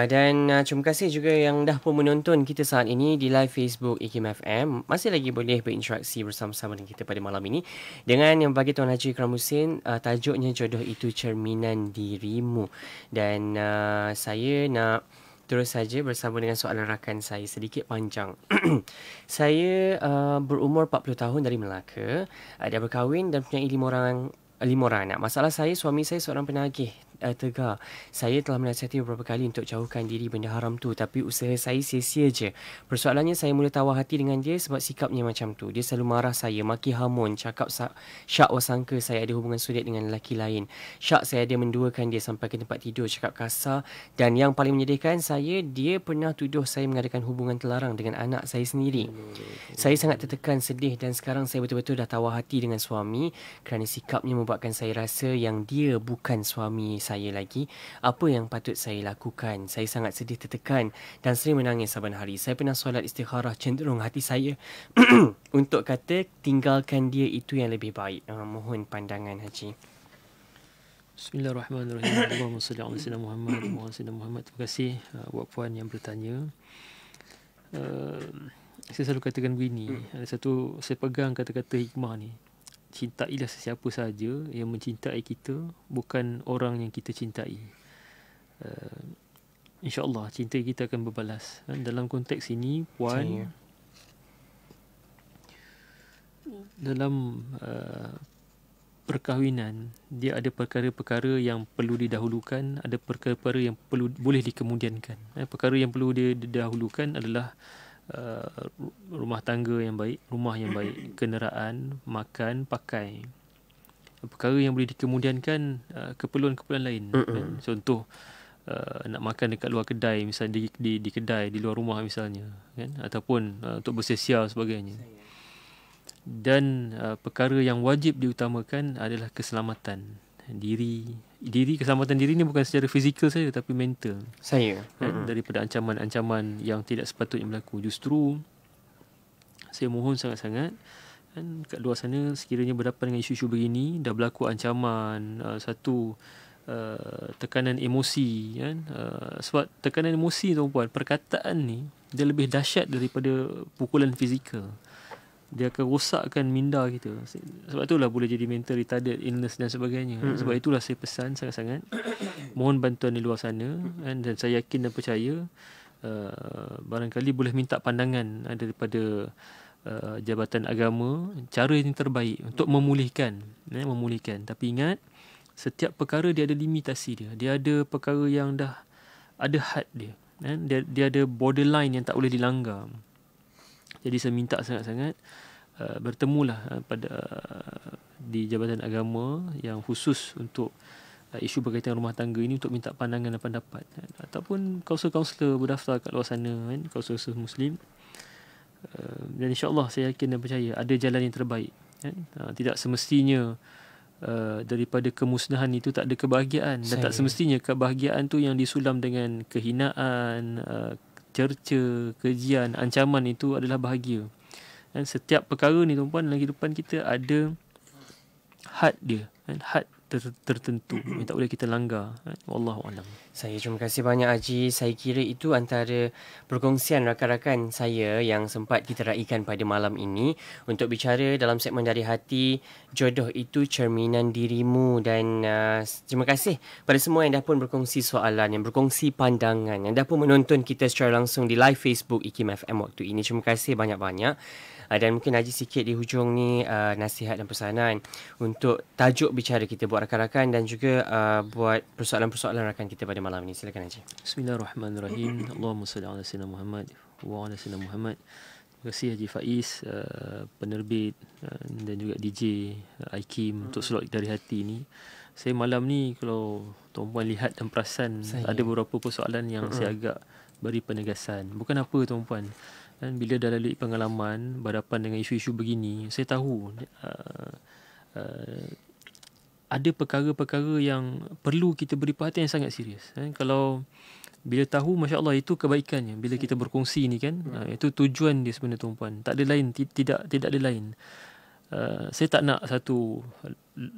dan terima kasih juga yang dah pun menonton kita saat ini di live Facebook IKIM FM. Masih lagi boleh berinteraksi bersama-sama dengan kita pada malam ini dengan yang bagi Tuan Haji Ikram Husin, tajuknya Jodoh Itu Cerminan Dirimu. Dan saya nak terus saja bersama dengan soalan rakan saya, sedikit panjang. Saya berumur 40 tahun, dari Melaka, dah berkahwin dan punya 5 orang anak. Masalah saya, suami saya seorang penagih tegar. Saya telah menasihati beberapa kali untuk jauhkan diri benda haram tu, tapi usaha saya sia-sia je. Persoalannya, saya mula tawar hati dengan dia sebab sikapnya macam tu. Dia selalu marah saya, maki hamun, cakap syak wasangka saya ada hubungan sulit dengan lelaki lain. Syak saya ada menduakan dia sampai ke tempat tidur, cakap kasar. Dan yang paling menyedihkan saya, dia pernah tuduh saya mengadakan hubungan terlarang dengan anak saya sendiri. Saya sangat tertekan, sedih, dan sekarang saya betul-betul dah tawar hati dengan suami kerana sikapnya membuatkan saya rasa yang dia bukan suami saya lagi. Apa yang patut saya lakukan? Saya sangat sedih, tertekan dan sering menangis saban hari. Saya pernah solat istikharah, cenderung hati saya untuk kata tinggalkan dia itu yang lebih baik. Mohon pandangan Haji. Bismillahirrahmanirrahim. Allahumma salli ala sayyidina Muhammad wa ala sayyidina Muhammad. Terima kasih buat puan yang bertanya. Saya selalu katakan begini, ada satu, saya pegang kata-kata hikmah ni. Cintailah sesiapa saja yang mencintai kita, bukan orang yang kita cintai. InsyaAllah cinta kita akan berbalas. Dalam konteks ini, puan, dalam perkahwinan, dia ada perkara-perkara yang perlu didahulukan, ada perkara-perkara yang boleh dikemudiankan. Perkara yang perlu didahulukan adalah rumah tangga yang baik, rumah yang baik, kenderaan, makan, pakai. Perkara yang boleh dikemudiankan, keperluan-keperluan lain. Contoh, nak makan dekat luar kedai, misalnya di kedai, di luar rumah misalnya, kan? Ataupun untuk bersesiar sebagainya. Dan perkara yang wajib diutamakan adalah keselamatan diri. Keselamatan diri ni bukan secara fizikal saja, tapi mental kan? Daripada ancaman-ancaman yang tidak sepatutnya berlaku. Justru saya mohon sangat-sangat, kan, kat luar sana sekiranya berhadapan dengan isu-isu begini, dah berlaku ancaman, satu tekanan emosi, kan? Sebab tekanan emosi tu, puan, perkataan ni dia lebih dahsyat daripada pukulan fizikal. Dia akan rosakkan minda kita. Sebab itulah boleh jadi mental retarded illness dan sebagainya. Sebab itulah saya pesan sangat-sangat, mohon bantuan di luar sana, dan saya yakin dan percaya barangkali boleh minta pandangan daripada Jabatan Agama cara yang terbaik untuk memulihkan. Tapi ingat, setiap perkara dia ada limitasi dia. Dia ada perkara yang dah ada had dia. Dia ada borderline yang tak boleh dilanggar. Jadi saya minta sangat-sangat bertemulah di Jabatan Agama yang khusus untuk isu berkaitan rumah tangga ini untuk minta pandangan dan pendapat, ataupun kaunselor-kaunselor berdaftar kat luar sana, kaunselor Muslim. Dan insya-Allah saya yakin dan percaya ada jalan yang terbaik. Tidak semestinya daripada kemusnahan itu tak ada kebahagiaan, dan tak semestinya kebahagiaan tu yang disulam dengan kehinaan, cerca, kejian, ancaman itu adalah bahagia. Dan setiap perkara ni tuan-puan dalam kehidupan kita ada had dia, had tertentu yang tak boleh kita langgar. Wallahu a'lam. Saya terima kasih banyak Haji. Saya kira itu antara perkongsian rakan-rakan saya yang sempat kita raikan pada malam ini untuk bicara dalam segmen Dari Hati. Jodoh itu cerminan dirimu. Dan terima kasih pada semua yang dah pun berkongsi soalan, yang berkongsi pandangan, yang dah pun menonton kita secara langsung di live Facebook IKIM FM waktu ini. Terima kasih banyak-banyak. Dan mungkin Haji sikit di hujung ni nasihat dan pesanan untuk tajuk bicara kita buat rakan-rakan dan juga buat persoalan-persoalan rakan kita pada malam ini. Silakan Haji. Bismillahirrahmanirrahim. Allahumma salli ala sayyidina Muhammad wa ala sayyidina Muhammad. Terima kasih Haji Faiz, penerbit dan juga DJ IKIM untuk slot Dari Hati ni. Saya malam ni kalau tuan-puan lihat dan perasan, ada beberapa persoalan yang saya agak beri penegasan. Bukan apa tuan-puan, bila dah lalui pengalaman berhadapan dengan isu-isu begini, saya tahu ada perkara-perkara yang perlu kita beri perhatian yang sangat serius. Kalau bila tahu, masya-Allah, itu kebaikannya bila kita berkongsi ni kan. Itu tujuan dia sebenarnya tuan-puan. Tak ada lain, tidak ada lain. Saya tak nak satu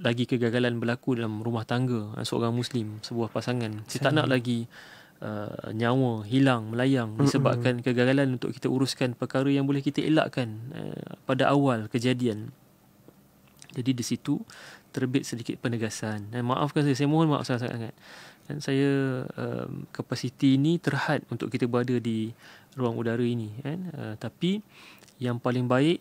lagi kegagalan berlaku dalam rumah tangga seorang Muslim, sebuah pasangan. Saya tak nak lagi nyawa hilang, melayang disebabkan kegagalan untuk kita uruskan perkara yang boleh kita elakkan pada awal kejadian. Jadi di situ terbit sedikit penegasan. Dan maafkan saya mohon maaf sangat-sangat. Dan saya kapasiti ini terhad untuk kita berada di ruang udara ini kan. Tapi yang paling baik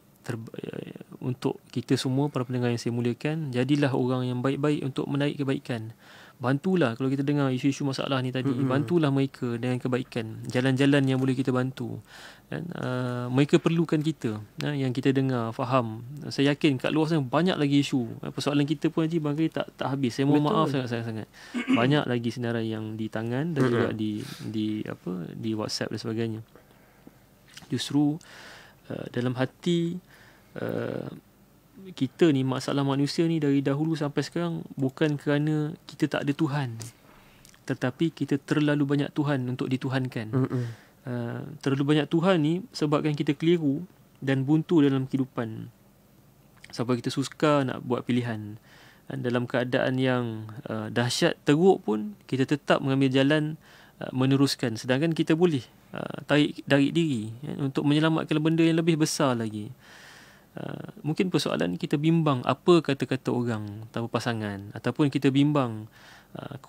untuk kita semua para pendengar yang saya muliakan, jadilah orang yang baik-baik untuk menarik kebaikan. Bantulah kalau kita dengar isu-isu masalah ni tadi, bantulah mereka dengan kebaikan, jalan-jalan yang boleh kita bantu. Dan mereka perlukan kita, yang kita dengar, faham. Saya yakin kat luar sana banyak lagi isu. Persoalan kita pun Haji barangkali tak habis. Saya mohon maaf sangat-sangat. Banyak lagi senarai yang di tangan dan juga di WhatsApp dan sebagainya. Justru dalam hati kita ni, masalah manusia ni dari dahulu sampai sekarang bukan kerana kita tak ada Tuhan, tetapi kita terlalu banyak Tuhan untuk dituhankan. Terlalu banyak Tuhan ni sebabkan kita keliru dan buntu dalam kehidupan sampai kita suka nak buat pilihan. Dan dalam keadaan yang dahsyat, teruk pun kita tetap mengambil jalan meneruskan, sedangkan kita boleh tarik diri untuk menyelamatkan benda yang lebih besar lagi. Mungkin persoalan kita bimbang apa kata-kata orang tanpa pasangan, ataupun kita bimbang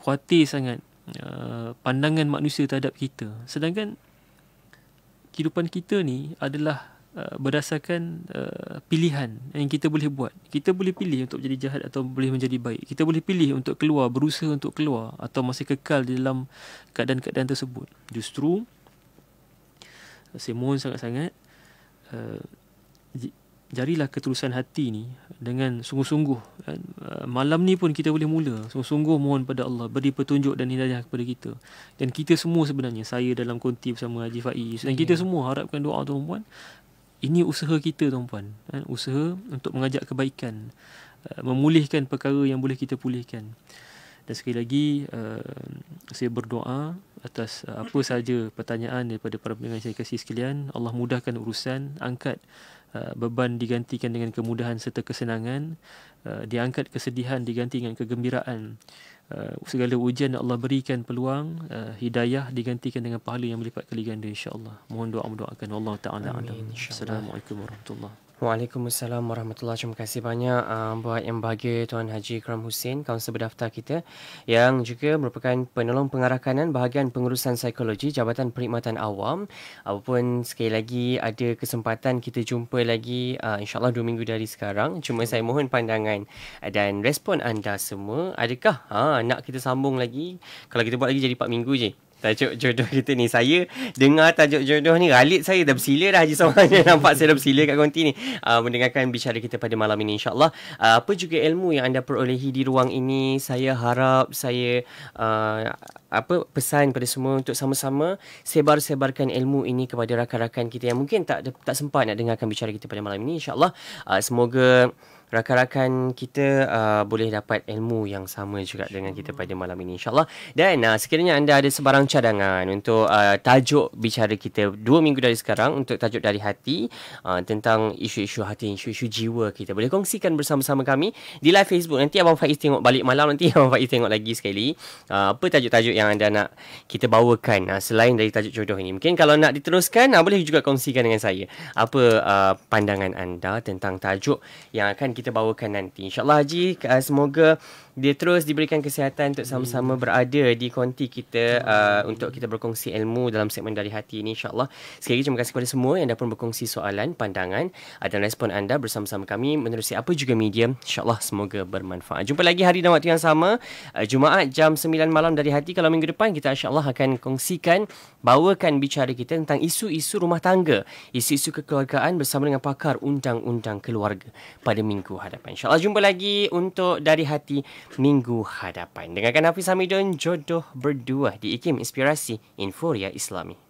khawatir sangat pandangan manusia terhadap kita, sedangkan kehidupan kita ni adalah berdasarkan pilihan yang kita boleh buat. Kita boleh pilih untuk jadi jahat atau boleh menjadi baik. Kita boleh pilih untuk keluar, berusaha untuk keluar, atau masih kekal di dalam keadaan-keadaan tersebut. Justru saya mohon sangat-sangat, jarilah ketulusan hati ni dengan sungguh-sungguh. Malam ni pun kita boleh mula sungguh-sungguh mohon pada Allah beri petunjuk dan hidayah kepada kita. Dan kita semua sebenarnya, saya dalam konti bersama Haji Faiz, dan kita semua harapkan doa tuan-puan. Ini usaha kita tuan-puan, usaha untuk mengajak kebaikan, memulihkan perkara yang boleh kita pulihkan. Dan sekali lagi saya berdoa atas apa sahaja pertanyaan daripada para pendengar saya kasih sekalian. Allah mudahkan urusan, angkat beban digantikan dengan kemudahan serta kesenangan, diangkat kesedihan diganti dengan kegembiraan, segala ujian Allah berikan peluang, hidayah digantikan dengan pahala yang melipat kali ganda insya-Allah. Mohon doa mendoakan. Allah Taala alam. Assalamualaikum warahmatullahi Waalaikumsalam warahmatullahi wabarakatuh. Terima kasih banyak buat yang bahagia Tuan Haji Ikram Hussein, kaunselor berdaftar kita yang juga merupakan penolong pengarah kanan bahagian pengurusan psikologi Jabatan Perkhidmatan Awam. Apapun sekali lagi ada kesempatan kita jumpa lagi insyaAllah 2 minggu dari sekarang. Cuma saya mohon pandangan dan respon anda semua. Adakah nak kita sambung lagi? Kalau kita buat lagi jadi 4 minggu je tajuk jodoh kita ni. Saya dengar tajuk jodoh ni galit saya dah bersila dah Haji Somanya. Nampak saya dah bersila kat konti ni mendengarkan bicara kita pada malam ini insyaAllah. Apa juga ilmu yang anda perolehi di ruang ini, saya harap saya pesan pada semua untuk sama-sama sebar-sebarkan ilmu ini kepada rakan-rakan kita yang mungkin tak sempat nak dengarkan bicara kita pada malam ini insyaAllah. Semoga rakan-rakan kita boleh dapat ilmu yang sama juga dengan kita pada malam ini insyaAllah. Dan sekiranya anda ada sebarang cadangan untuk tajuk bicara kita 2 minggu dari sekarang, untuk tajuk dari hati tentang isu-isu hati, isu-isu jiwa kita, boleh kongsikan bersama-sama kami di live Facebook. Nanti Abang Faiz tengok balik malam, nanti Abang Faiz tengok lagi sekali apa tajuk-tajuk yang anda nak kita bawakan selain dari tajuk jodoh ini. Mungkin kalau nak diteruskan boleh juga kongsikan dengan saya apa pandangan anda tentang tajuk yang akan kita bawakan nanti. InsyaAllah Haji, semoga dia terus diberikan kesihatan untuk sama-sama berada di konti kita untuk kita berkongsi ilmu dalam segmen dari hati ini insyaAllah. Sekali lagi terima kasih kepada semua yang dah pun berkongsi soalan, pandangan dan respon anda bersama-sama kami menerusi apa juga medium. InsyaAllah semoga bermanfaat. Jumpa lagi hari dan waktu yang sama, Jumaat jam 9 malam dari hati. Kalau minggu depan kita insyaAllah akan kongsikan, bawakan bicara kita tentang isu-isu rumah tangga, isu-isu kekeluargaan bersama dengan pakar undang-undang keluarga pada minggu hadapan. InsyaAllah jumpa lagi untuk Dari Hati minggu hadapan. Dengarkan Hafiz Hamidun, Jodoh Berdua di IKIM Inspirasi Inforia Islami.